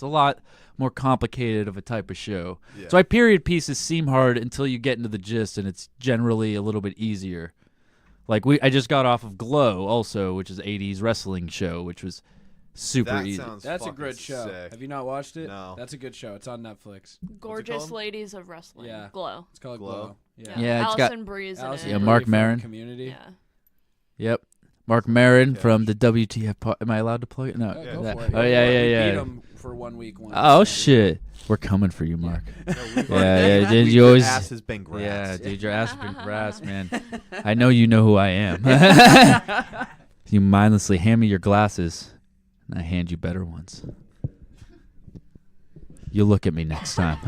a lot more complicated of a type of show. Yeah. So why period pieces seem hard until you get into the gist, and it's generally a little bit easier. Like I just got off of Glow also, which is 80s wrestling show, which was super easy.
That's a good show.
Sick.
Have you not watched it?
No.
That's a good show. It's on Netflix.
Gorgeous Ladies of Wrestling.
Yeah.
Glow.
It's called Glow.
Yeah, it's got
Allison Bree's in it.
Yeah, Mark Maron.
Community.
Yeah.
Yep. Mark Maron from the WTF. Am I allowed to plug it? No.
Yeah, go for it.
Oh, yeah.
We beat him for 1 week once.
Oh, shit. We're coming for you, Mark.
Yeah.
Dude, you always.
Your ass has been grassed.
Yeah, dude, your ass has been grassed, man. I know you know who I am. You mindlessly hand me your glasses, and I hand you better ones. You'll look at me next time.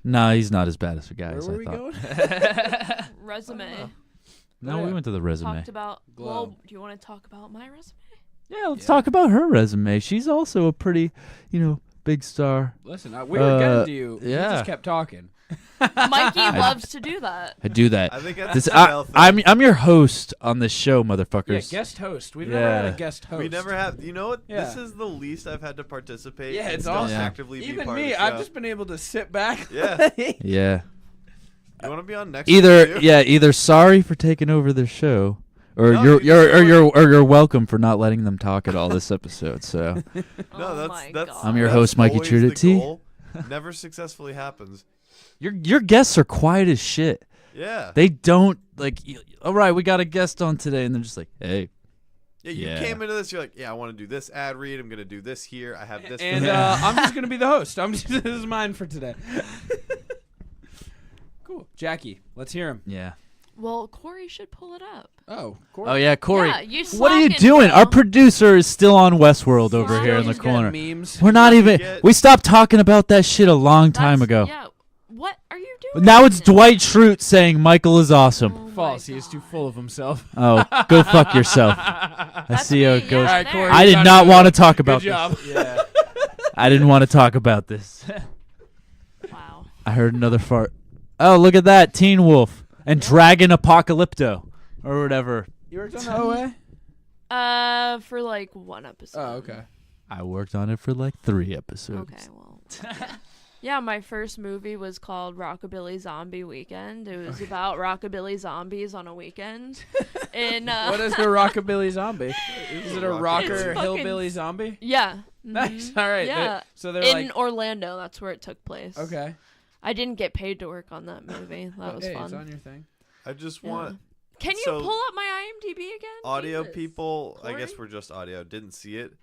No, he's not as bad as the guys.
Where were we
I
going?
Thought. Resume.
No, we went to the resume.
Talked about.
Glow.
Well, do you want to talk about my resume?
Yeah, let's talk about her resume. She's also a pretty, big star.
Listen, we were getting to you.
Yeah.
You just kept talking.
Mikey loves to do that.
I do that.
I think that's
This,
a male thing.
I'm your host on this show, motherfuckers.
Yeah, guest host. We've never had a
Yeah.
guest host.
We never have. You know what?
Yeah.
This is the least I've had to participate.
Yeah,
and
it's
still
awesome.
actively be
Even
part
me,
of the
I've
show.
just been able to sit back.
Yeah.
Yeah.
You want to be on next? week, too?
Either sorry for taking over their show, or
No,
you're welcome for not letting them talk at all this episode. So
No,
Oh
that's
my
that's.
God.
I'm your
that's
host, Mikey
always
True to
the
T.
goal. Never successfully happens.
your guests are quiet as shit.
Yeah.
They don't all right, we got a guest on today, and they're just like, hey.
Yeah, you
Yeah.
came into this. You're like, yeah, I want to do this ad read. I'm gonna do this here. I have this.
And
for that.
I'm just gonna be the host. This is mine for today. Cool, Jackie. Let's hear him.
Yeah.
Well, Corey should pull it up.
Oh, Corey.
Oh yeah, Corey.
Yeah, you
What are you
slacking,
doing?
bro.
Our producer is still on Westworld over here in the
He's getting
corner.
Memes.
We're not even.
get-
We stopped talking about that shit a long time ago.
Yeah. What are you doing?
Now it's Dwight Schrute saying Michael is awesome.
Oh my
False. He is too
God.
full of himself.
Oh, go fuck yourself. I
That's
see how
me,
it goes.
yeah,
Alright,
there.
Corey.
I
you
did
got
not
it.
want to talk about
Good job.
this.
Yeah.
I didn't want to talk about this.
Wow.
I heard another fart. Oh, look at that. Teen Wolf and Dragon Apocalypto or whatever.
You worked on the OA?
For like one episode.
Oh, okay.
I worked on it for like 3 episodes.
Okay, well. Yeah, my first movie was called Rockabilly Zombie Weekend. It was about rockabilly zombies on a weekend. In
What is a rockabilly zombie? Is it a rocker
It's fucking-
hillbilly zombie?
Yeah.
Nice.
mhm.
All right.
Yeah.
So they're
In
like,
Orlando, that's where it took place.
okay.
I didn't get paid to work on that movie. That was
Hey,
fun.
it's on your thing.
I just
Yeah.
want
Can you
So-
pull up my IMDb again?
audio
Jesus.
people. I guess
Corey?
we're just audio. Didn't see it.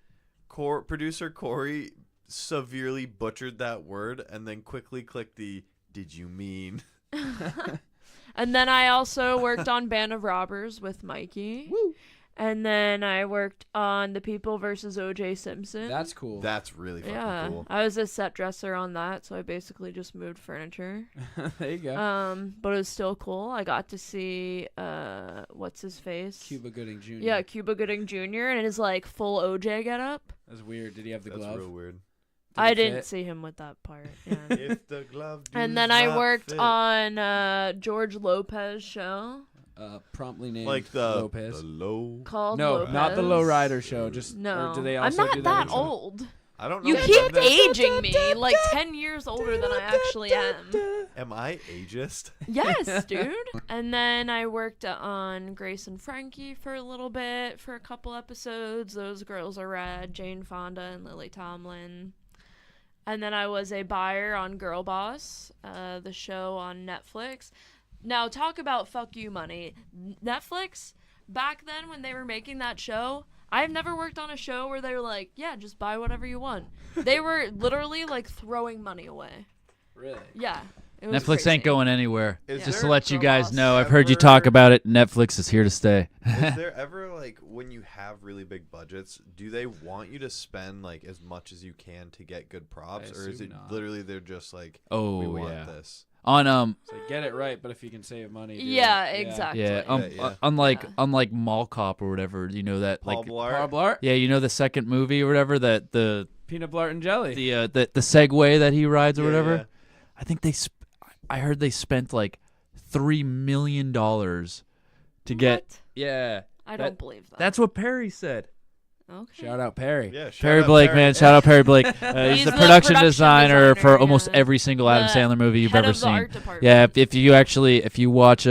Producer Corey severely butchered that word and then quickly clicked the "Did you mean?"
And then I also worked on Band of Robbers with Mikey.
Woo.
And then I worked on The People versus O.J. Simpson.
That's cool.
That's really fucking
yeah,
cool.
I was a set dresser on that, so I basically just moved furniture.
There you go.
But it was still cool. I got to see what's his face?
Cuba Gooding Jr.
Yeah, Cuba Gooding Jr. and his like full OJ getup.
That's weird. Did he have the
That's
glove?
real weird.
Did
I
it
didn't
fit?
see him with that part. Yeah.
If the glove
And
does
then I
not
worked
fit.
on George Lopez show
Promptly named
like the
Lopez.
low.
called
No,
Lopez.
not the low rider show. Just
No,
Or do they
I'm
also
not
do
that
show?
old.
I don't know.
You
when
keep
that-
aging me like 10 years older than I actually am.
Am I ageist?
Yes, dude. And then I worked on Grace and Frankie for a little bit, for a couple episodes. Those girls are rad. Jane Fonda and Lily Tomlin. And then I was a buyer on Girl Boss, the show on Netflix. Now, talk about fuck you money. Netflix, back then when they were making that show, I've never worked on a show where they were like, yeah, just buy whatever you want. They were literally like throwing money away.
Really?
Yeah. It was
Netflix
crazy.
ain't going anywhere.
Is
Just to
there
let you guys
loss.
know, I've heard you talk about it. Netflix is here to stay.
Is there ever like when you have really big budgets, do they want you to spend like as much as you can to get good props, or is
assume
it
not.
literally they're just like,
Oh,
we want
yeah.
this?
On
So get it right, but if you can save money. do
Yeah,
it.
exactly.
yeah,
Yeah.
unlike Mall Cop or whatever, you know that
Paul
like
Blart?
Paul Blart,
yeah, you know the second movie or whatever that the
peanut butter and jelly.
the Segway that he rides or
Yeah,
whatever.
yeah.
I think I heard they spent like $3 million to get.
What?
Yeah,
I don't believe that.
that's what Perry said.
Okay.
Shout out Perry.
Yeah, shout
Perry
out
Blake,
Perry.
man, shout out Perry Blake. He's
He's
the
the
production
production
designer for
designer,
almost
yeah.
every single Adam
The
Sandler movie you've
head
ever
of the
seen.
art department.
Yeah, if you watch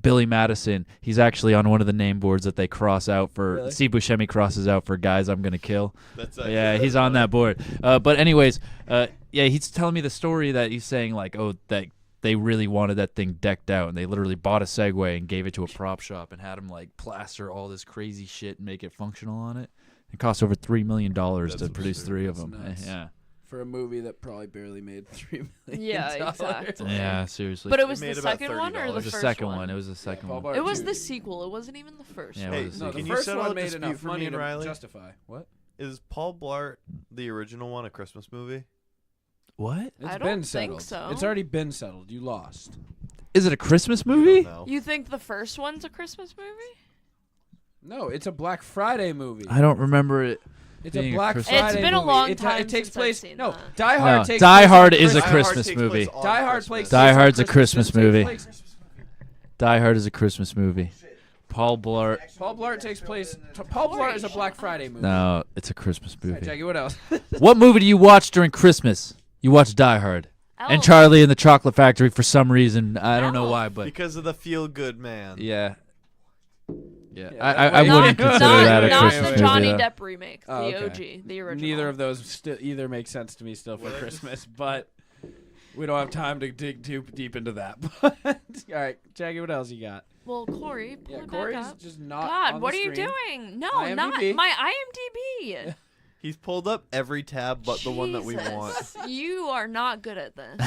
Billy Madison, he's actually on one of the name boards that they cross out for.
Really?
Steve Buscemi crosses out for guys I'm gonna kill.
That's
Yeah, he's on that board. But anyways, yeah, he's telling me the story that he's saying like, oh, that they really wanted that thing decked out, and they literally bought a Segway and gave it to a prop shop and had him like plaster all this crazy shit and make it functional on it. It cost over $3 million
That's
to produce
absurd.
3 of
That's
them.
nuts.
Yeah,
For a movie that probably barely made $3 million.
Yeah, exactly.
yeah, seriously.
But it was
made
the
about
second one or
$30.
the
it was
first
the second
one?
one. It was the second
Paul
one.
Blart
It was
too.
the sequel. It wasn't even the first
Yeah, it
one.
was the
No,
sequel.
the
Can you
first
settle
one
a
made
dispute
enough
for me
money
and
to
Riley?
justify. What?
Is Paul Blart the original one a Christmas movie?
What?
It's
I
been
don't think
settled.
so.
It's already been settled. You lost.
Is it a Christmas
We
movie?
don't know.
You think the first one's a Christmas movie?
No, it's a Black Friday movie.
I don't remember it.
It's
being
a
a
Black
Christmas
Friday
It's been a
movie.
long
It
time
takes
since I've
place.
seen
No,
that.
Die Hard
No,
takes
Die
place
Hard
on
is a
Christmas.
Christmas
takes
movie.
place on
Die Hard
Christmas.
plays.
Die Hard's a
Christmas.
Christmas
It takes
movie.
place-
Die Hard is a Christmas movie. Paul Blart.
Paul Blart takes place. Paul Blart is a Black Friday movie.
No, it's a Christmas
All right,
movie.
Jackie, what else?
What movie do you watch during Christmas? You watch Die Hard. And
Elf.
Charlie and the Chocolate Factory for some reason. I don't know
Elf.
why, but
Because of the feel-good man.
yeah. Yeah,
Yeah,
I
wait,
wouldn't
not-
consider
not-
that a
not
Christmas
the
movie.
Johnny
though.
Depp remake, the
Oh, okay.
OG, the original.
Neither of those either make sense to me still for Christmas, but we don't have time to dig too deep into that. But all right, Jackie, what else you got?
Well, Corey, pull
Yeah,
it
Corey's
back up.
just not.
God,
on
what
the
are you
screen.
doing? No,
IMDb.
not my IMDb.
He's pulled up every tab but the one that we want.
Jesus, You are not good at this.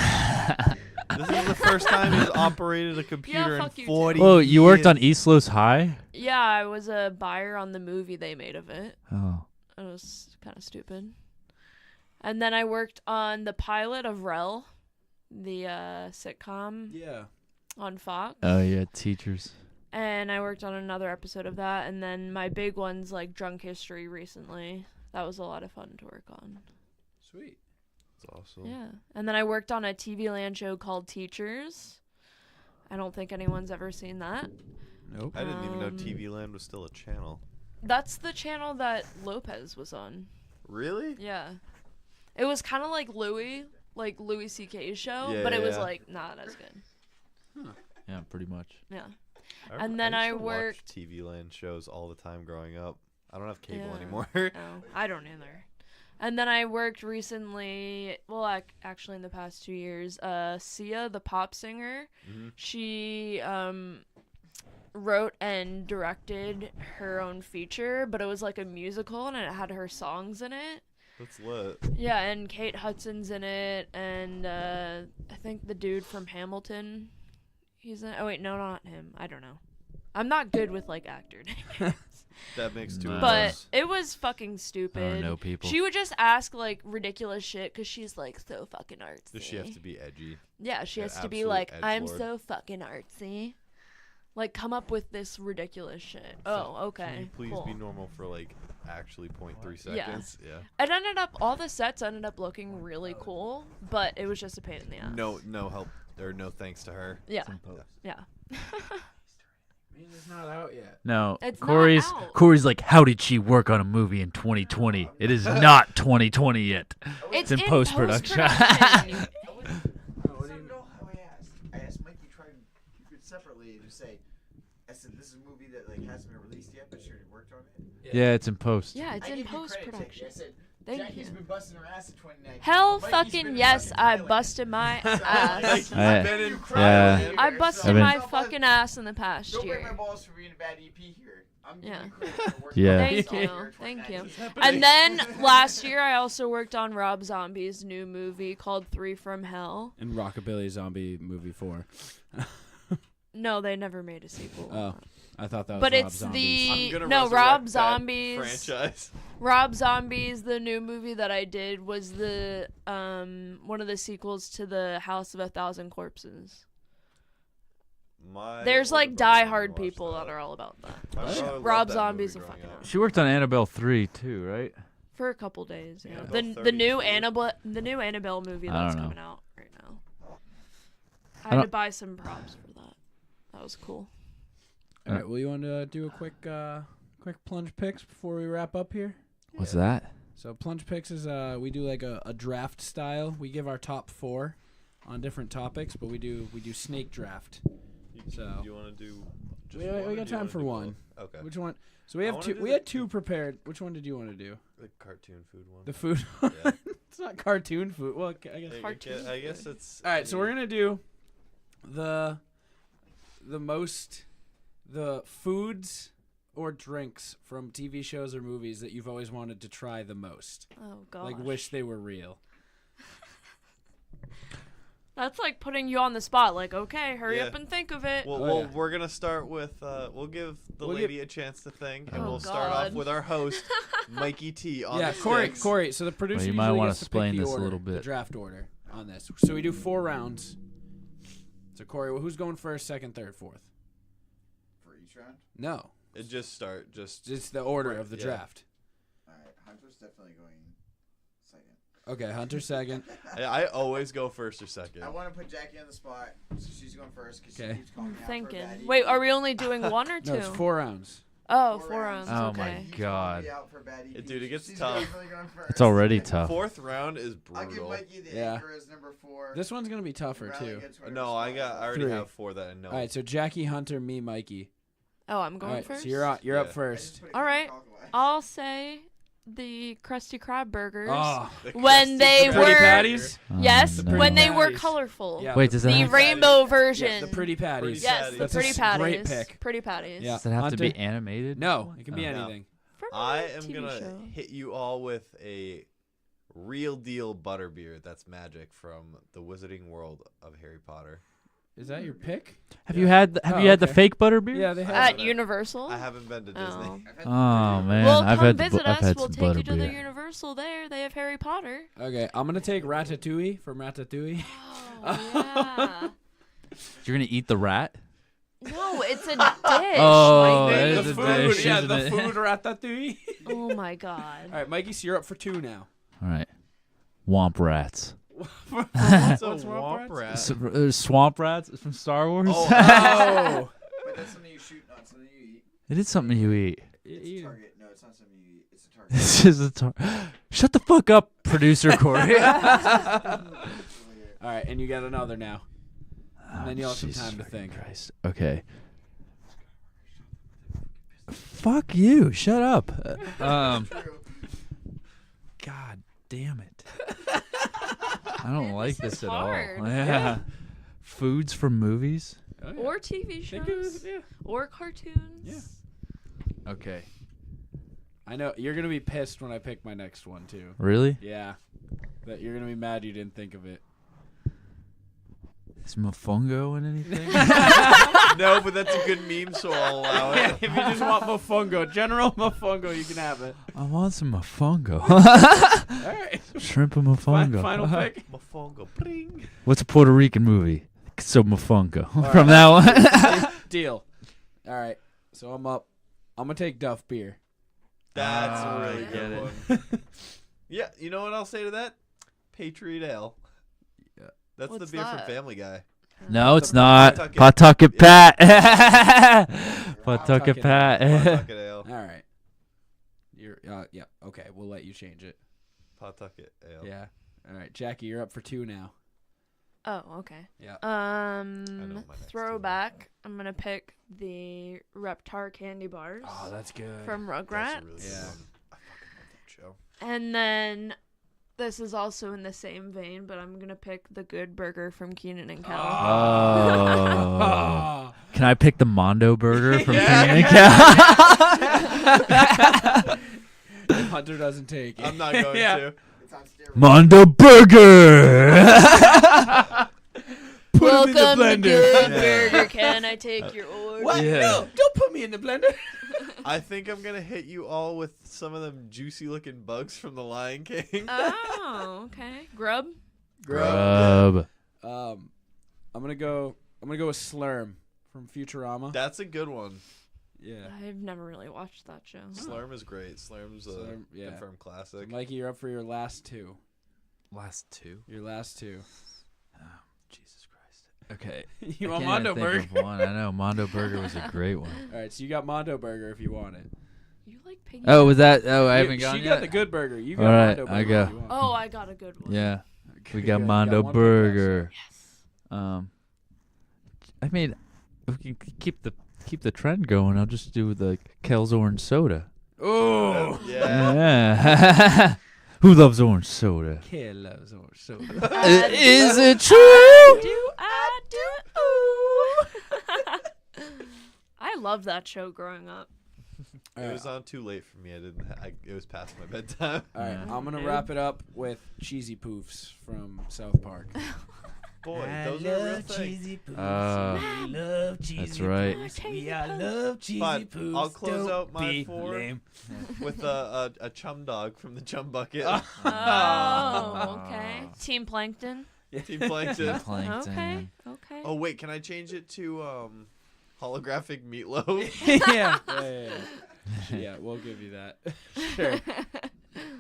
This is the first time he's operated a computer
fuck
in
you,
40
Oh, you worked
years.
on East Los High?
Yeah, I was a buyer on the movie they made of it.
Oh.
It was kind of stupid. And then I worked on the pilot of Rel, the sitcom
Yeah.
on Fox.
Oh, yeah, teachers.
And I worked on another episode of that. And then my big one's like Drunk History recently. That was a lot of fun to work on.
Sweet.
That's awesome.
Yeah. And then I worked on a TV land show called Teachers. I don't think anyone's ever seen that.
Nope.
I didn't even know TV Land was still a channel.
That's the channel that Lopez was on.
Really?
Yeah. It was kind of like Louis C.K.'s show,
Yeah,
but it was
yeah.
like not as good.
Yeah, pretty much.
Yeah.
I
And then I
used to watch
worked-
TV Land shows all the time growing up. I don't have cable
Yeah.
anymore.
No, I don't either. And then I worked recently, well, actually in the past 2 years, Sia, the pop singer,
Mhm.
she wrote and directed her own feature, but it was like a musical and it had her songs in it.
That's lit.
Yeah, and Kate Hudson's in it, and I think the dude from Hamilton, he's in it. Oh, wait, no, not him. I don't know. I'm not good with, like, actor names.
That makes two
No.
of
But
us.
it was fucking stupid.
know people.
She would just ask, like, ridiculous shit because she's, like, so fucking artsy.
Does she have to be edgy?
Yeah, she
An
has to be
absolute
like, I'm
edgelord?
so fucking artsy. Like, come up with this ridiculous shit. Oh, okay.
Can you please
cool.
be normal for like actually 0.3
Yeah.
seconds? Yeah.
It ended up, all the sets ended up looking really cool, but it was just a pain in the ass.
No help or no thanks to her.
Yeah. Yeah.
It's not out yet.
No,
It's not out.
Corey's like, how did she work on a movie in 2020? It is not 2020 yet.
It's
in post-production.
post-production.
So know how I asked. I asked Mikey tried to keep it separately to say. I said this is a movie that like hasn't been released yet, but she already worked on it.
Yeah, it's in post.
Yeah, it's
I
in
gave you credit, Jackie.
post-production.
I said
Thank
Jackie's
you.
been busting her ass in 2019.
Hell
Mikey's
fucking
been
yes,
fucking
I
Thailand.
busted my
So,
ass.
Mikey's
Yeah.
been in
Yeah.
I busted
I've been-
my fucking ass in the past
Don't break my
year.
balls for being a bad EP here.
Yeah.
Yeah.
Thank you. Thank you. And then last year, I also worked on Rob Zombie's new movie called 3 from Hell.
And Rockabilly Zombie movie 4.
No, they never made a sequel.
Oh, I thought that was
But
Rob
it's
Zombie's.
the
I'm gonna
no
resurrect
Rob
that
Zombie's
franchise.
Rob Zombie's the new movie that I did was the one of the sequels to the House of a Thousand Corpses. There's like diehard people that are all about that. Rob Zombie's a fucking awesome.
She worked on Annabelle 3 too, right?
For a couple days. Yeah.
Annabelle
The new
30.
Annabelle movie
I
that's
don't know.
coming out right now. I had to buy some props for that. That was cool.
All right, well, you want to do a quick plunge picks before we wrap up here?
What's that?
So plunge picks is we do like a draft style. We give our top 4 on different topics, but we do snake draft. So
Do you want to do? Just
we
one, or
got
do you
time
wanna
for
do
one.
both? Okay.
Which one? So we
I
have
wanna
two.
do
We
the-
had 2 prepared. Which one did you want to do?
The cartoon food one.
The food.
Yeah.
It's not cartoon food. Well, I guess.
Cartoon
I guess it's.
All right, so we're gonna do the foods or drinks from TV shows or movies that you've always wanted to try the most.
Oh god.
Like wish they were real.
That's like putting you on the spot. Like, okay, hurry
Yeah.
up and think of it.
Well,
Oh, yeah.
we're gonna start with. We'll give the
We'll
lady a chance to think, and
Oh,
we'll start off
God.
with our host, Mikey T. On
Yeah,
the
Corey.
sticks.
Corey. So the producer
you might
usually
wanna
gets to pick
explain
the
this a
order,
little
the
bit.
draft order on this. So we do 4 rounds. So Corey, well, who's going first, second, third, fourth?
For each round?
No,
It just start. Just.
it's the order of the
Yeah.
draft.
Alright, Hunter's definitely going second.
Okay, Hunter second.
I always go first or second.
I want to put Jackie on the spot, so she's going first because
Okay.
she keeps calling me out for a
Thinking.
bad
Wait,
EP.
are we only doing 1 or 2?
No, it's 4 rounds.
Oh,
4
4
rounds.
rounds.
Oh my
Okay.
She's
God.
calling me out for a bad EP.
Dude, it gets
She's
tough.
definitely going first.
It's already tough.
Fourth round is
I'll give
brutal.
Mikey the
Yeah.
anchor as number 4.
This one's gonna be tougher
Riley
too.
gets whatever
No, I
spot.
already
3.
have 4 that I know.
All right, so Jackie, Hunter, me, Mikey.
Oh, I'm
All
going
right,
first.
so you're up
Yeah.
up
I just
first.
put it
All
in
right.
clockwise.
I'll say the Krusty Krab burgers.
Oh,
When they
the
were
pretty patties.
Oh,
yes,
no.
when they were
Patties.
colorful.
Yeah,
Wait, does that
The
have,
rainbow version.
Yeah, the pretty patties.
Yes,
patties.
the
That's a
pretty
great
patties.
pick.
Pretty patties.
Yeah.
does it have to be
Hunter?
animated?
No, it can be
Oh.
No.
anything.
From a
I am
TV
gonna
show.
hit you all with a real deal butterbeer that's magic from the Wizarding World of Harry Potter.
Is that your pick?
Have you had the,
Oh,
you had the
okay.
fake butterbeer?
Yeah, they have.
At
it.
Universal.
I haven't been to Disney.
Oh.
Oh man,
Well,
I've
come
had
visit
I've
us.
had
We'll
some
take you to the
butterbeer.
Universal there. They have Harry Potter.
Okay, I'm gonna take Ratatouille from Ratatouille.
Oh,
You're gonna eat the rat?
yeah. No, it's a dish.
Oh,
Mikey.
it
the
is a
food,
dish,
yeah,
isn't
the
it?
food Ratatouille.
Oh my god.
All right, Mikey, so you're up for 2 now.
All right, womp rats.
What's
What's a
What's
womp rat?
Swamp rats from Star Wars.
Oh,
But that's something you shoot, not something you eat.
It is something you eat.
It's a target. No, it's not something you eat. It's a target.
This is a Shut the fuck up, producer Corey.
All right, and you got another now. And then you'll have some
Jesus
time to
fucking
think.
Christ. Okay. Fuck you. Shut up. God damn it. I don't
Man,
like
this
this
is
at
hard.
all. Yeah. Foods from movies?
Oh, yeah.
Or TV
Think it was-
shows.
yeah.
Or cartoons.
Yeah.
Okay.
I know you're gonna be pissed when I pick my next one too.
Really?
Yeah, that you're gonna be mad you didn't think of it.
Is mofongo in anything?
No, but that's a good meme, so I'll allow
Yeah,
it.
if you just want mofongo, general mofongo, you can have it.
I want some mofongo.
All right,
Shrimp and mofongo.
final pick.
Mofongo, pring.
What's a Puerto Rican movie? So mofongo.
All
From
right.
that one.
Deal. All right, so I'm up. I'm gonna take Duff beer.
That's
Ah,
a really
I
good
get
one. Yeah, you know what I'll say to that? Patriot Ale.
Yeah.
That's
What's
the beer
that?
from Family Guy.
No,
It's
it's
a
not.
Pawtucket.
Pawtucket Pat. Pawtucket
Pawtucket
Pat.
Pawtucket Ale.
All right. You're yeah. Okay, we'll let you change it.
Pawtucket Ale.
Yeah. All right, Jackie, you're up for 2 now.
Oh, okay.
Yeah.
know my next
Throwback. I'm gonna pick the Reptar candy bars
Oh, that's good.
from
That's
Rugrats.
a really good
Yeah.
one. I fucking love that show.
And then this is also in the same vein, but I'm gonna pick the Good Burger from Keenan and Kel.
Oh.
Oh.
Can Can I pick the Mondo burger from
Yeah.
King and Cal?
If Hunter doesn't take it.
I'm not going
Yeah.
to.
Mondo burger.
Put 'em in the
Welcome to
blender.
Good
Yeah.
Burger. Can I take your order?
What?
Yeah.
No, don't put me in the blender.
I think I'm gonna hit you all with some of them juicy looking bugs from the Lion King.
Oh, okay. Grub.
Grub.
I'm gonna go with Slurm from Futurama.
That's a good one.
Yeah.
I've never really watched that show.
Slurm is great. Slurm's a
Slurm, yeah.
confirmed classic.
Mikey, you're up for your last two.
Last two.
Your last two.
Jesus Christ. Okay.
You
I
want
can't
Mondo
think
Burger?
of one. I know Mondo burger was a great one.
All right, so you got Mondo Burger if you want it.
You like piggy?
Oh, was that? Oh, I haven't gone
She
yet.
got the good burger. You got
All right,
Mondo Burger.
I go.
if you want.
Oh, I got a good one.
Yeah, we
Good,
got
you
Mondo
one pick left.
burger.
Yes.
I mean, if we can keep the trend going, I'll just do the Kel's orange soda.
Oh.
Yeah.
Yeah. Who loves orange soda?
Kid loves orange soda.
Is it true?
I do. Ooh. I loved that show growing up.
It was on too late for me. It was past my bedtime.
All right,
Yeah.
I'm gonna wrap it up with Cheesy Poofs from South Park.
Boy, those are a real thing.
That's right.
We
love Cheesy
Fine, I'll close out my four with a chum dog from the chum bucket.
Oh, okay. Team Plankton.
Team Plankton.
Plankton.
Okay.
Oh wait, can I change it to holographic meatloaf?
Yeah, we'll give you that. Sure.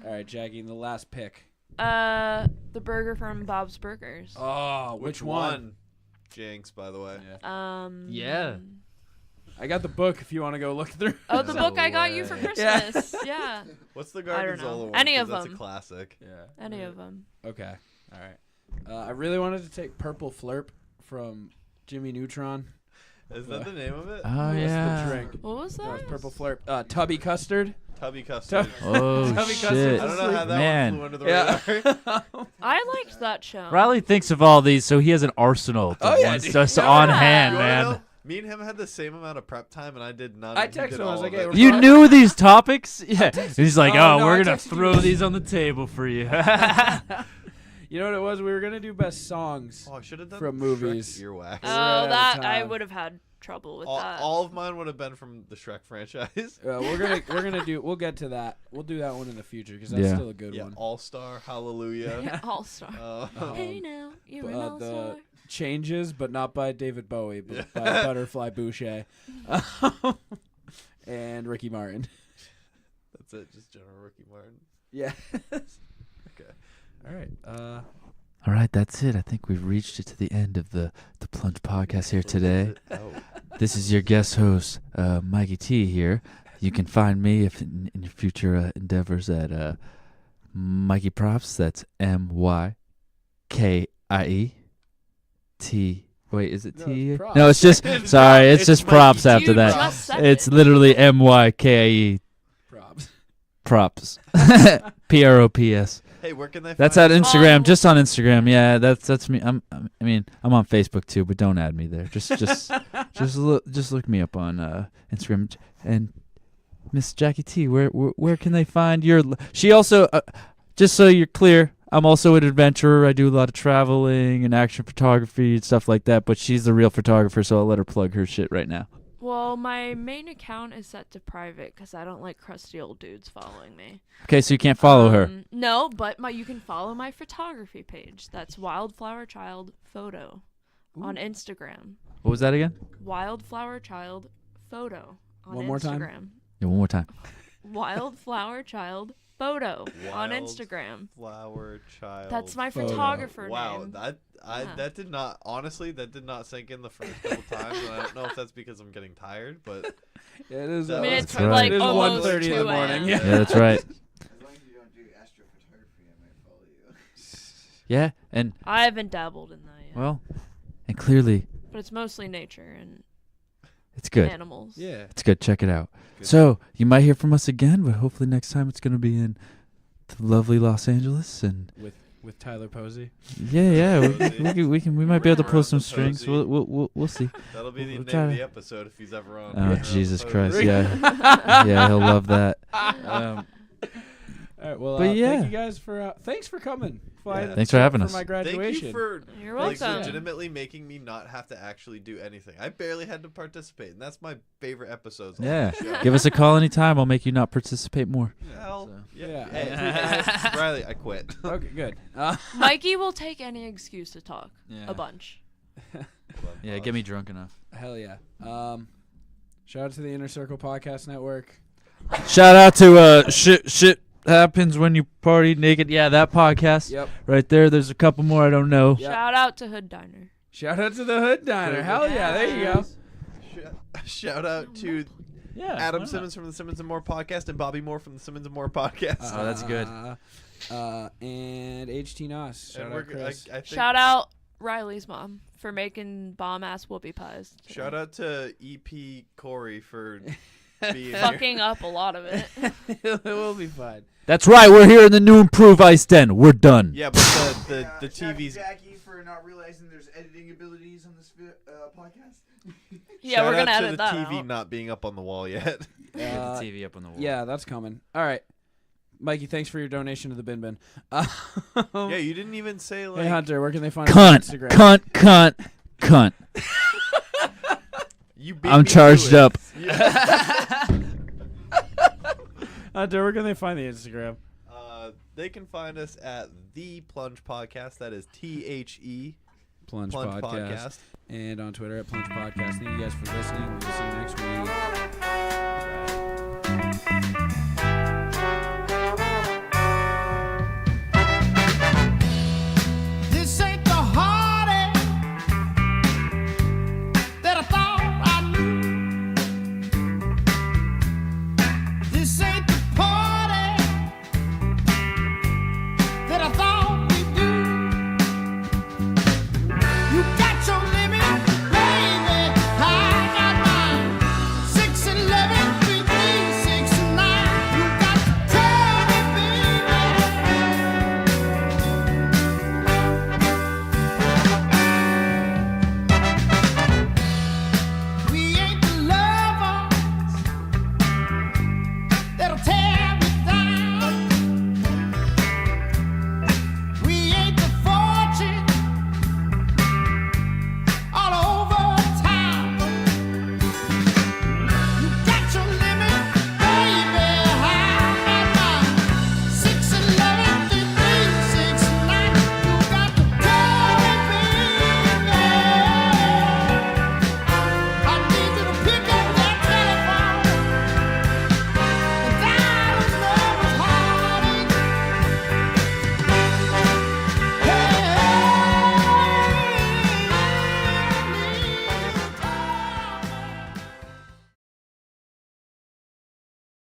All right, Jackie, the last pick.
The burger from Bob's Burgers.
Oh, which one?
Jinx, by the way.
Yeah.
Yeah.
I got the book if you want to go look through.
Oh, the
No
book I got you for
way.
Christmas. Yeah.
What's the
I don't
Gorgonzola
know.
one?
Any
'Cause
of
that's
them.
a classic.
Yeah.
Any of them.
Okay. All right. I really wanted to take Purple Flurp from Jimmy Neutron.
Is that the name of it?
Oh
That's
yeah.
the drink.
What was
That was
that?
Purple Flurp. Tubby Custard.
Tubby custard.
Oh
Tubby
shit.
Custard's
I don't know how that
Man.
one flew under the
Yeah.
radar.
I liked that show.
Riley thinks of all these, so he has an arsenal
Oh, yeah,
wants
dude.
us
Yeah.
on hand,
You wanna
man.
know? Me and him had the same amount of prep time, and I did none.
I
He
texted
did
him, I was
all
like,
of
hey,
it.
we're
You
fine.
knew these topics? Yeah. He's like,
Oh,
oh,
no,
we're
I
gonna
texted
throw
you.
these on the table for you.
You know what it was? We were gonna do best songs.
Oh, I should have done
From
Shrek
movies.
Earwax.
Oh,
out of
that I
time.
would have had trouble with
all,
that.
all of mine would have been from the Shrek franchise.
We'll get to that. We'll do that one in the future because that's
Yeah.
still a good
Yeah,
one.
All Star, Hallelujah.
All star. Hey now, you're an all
the
star.
Changes, but not by David Bowie, but by Butterfly Boucher and Ricky Martin.
That's it, just General Ricky Martin.
Yeah.
Okay.
All right.
All right, that's it. I think we've reached it to the end of the Plunge podcast here today.
Oh.
This is your guest host, Mikey T here. You can find me if in your future endeavors at Mikey Props. That's MYKIE T. Wait, is it
No,
T?
it's props.
No, it's just sorry. It's just
Mikey
props
T.
after
You
that.
just said
It's
it.
literally MYKIE
Props.
props. PROPS.
Hey, where can they
That's
find
at
you?
Instagram,
Oh.
just on Instagram. Yeah, that's me. I'm on Facebook too, but don't add me there. Just look me up on Instagram. And Miss Jackie T, where can they find your? She also, just so you're clear, I'm also an adventurer. I do a lot of traveling and action photography and stuff like that. But she's the real photographer, so I'll let her plug her shit right now.
Well, my main account is set to private because I don't like crusty old dudes following me.
Okay, so you can't follow her.
No, but you can follow my photography page. That's Wildflower Child Photo on Instagram.
What was that again?
Wildflower Child Photo on
One more time?
Instagram.
Yeah, one more time.
Wildflower Child Photo on Instagram.
Flower Child.
That's my
Photo.
photographer
Wow,
name.
that that did not sink in the first couple times, and I don't know if that's because I'm getting tired, but
Yeah, it is.
I
I mean,
was
it's
right.
like
It is
almost
1:30 in the
2
morning.
a.m.
Yeah.
Yeah, that's right.
As long as you don't do astrophotography, I might follow you.
Yeah, and
I haven't dabbled in that yet.
well, and clearly
But it's mostly nature and
it's good.
animals.
Yeah.
It's good. Check it out.
Good.
So you might hear from us again, but hopefully next time it's going to be in the lovely Los Angeles and
with Tyler Posey.
Yeah.
Posey.
We might be able to pull some
Posey.
strings. We'll see.
That'll be the
We'll
name
try
of
to-
the episode if he's ever on.
Oh
Yeah.
Jesus
Posey.
Christ! Yeah, he'll love that.
All right, well,
But yeah.
thank you guys for thanks for coming.
Yeah.
Thanks for having us.
my
Thank
graduation.
you for
You're
like
welcome.
legitimately making me not have to actually do anything. I barely had to participate, and that's my favorite episodes. on
Yeah,
the show.
give us a call anytime. I'll make you not participate more.
Hell,
So.
yeah.
Yeah.
Hey, Riley, I quit.
Okay, good.
Mikey will take any excuse to talk.
Yeah.
A bunch.
Yeah, get me drunk enough.
Hell yeah. Shout out to the Inner Circle Podcast Network.
Shout out to shit happens when you party naked. Yeah, that podcast.
Yep.
Right there. There's a couple more I don't know.
Yep.
Shout out to Hood Diner.
Shout out to the Hood Diner. Hell yeah, there you go.
Shout out to
Yeah.
Adam Simmons from the Simmons and More podcast and Bobby Moore from the Simmons and More podcast.
Oh, that's good.
And HT Nos. Shout
And
out Chris.
I think
Shout out Riley's mom for making bomb ass whoopie pies. today.
Shout out to EP Corey for being here.
Fucking up a lot of it.
It will be fun.
That's right. We're here in the new improved Ice Den. We're done.
Yeah, but the
Jackie
TV's.
Jackie for not realizing there's editing abilities on this podcast.
Yeah,
Shout
we're gonna
out to
edit
the
that
TV
out.
not being up on the wall yet.
Get the TV up on the wall.
Yeah, that's coming. All right. Mikey, thanks for your donation to the Bin Bin.
Yeah, you didn't even say like.
Hey, Hunter, where can they find us on Instagram?
Cunt.
You beat
I'm
me to
charged
it.
up.
Hunter, where can they find the Instagram?
They can find us at the Plunge Podcast. That is THE
Plunge
Plunge
Podcast.
Podcast.
And on Twitter at Plunge Podcast. Thank you guys for listening. We'll see you next week.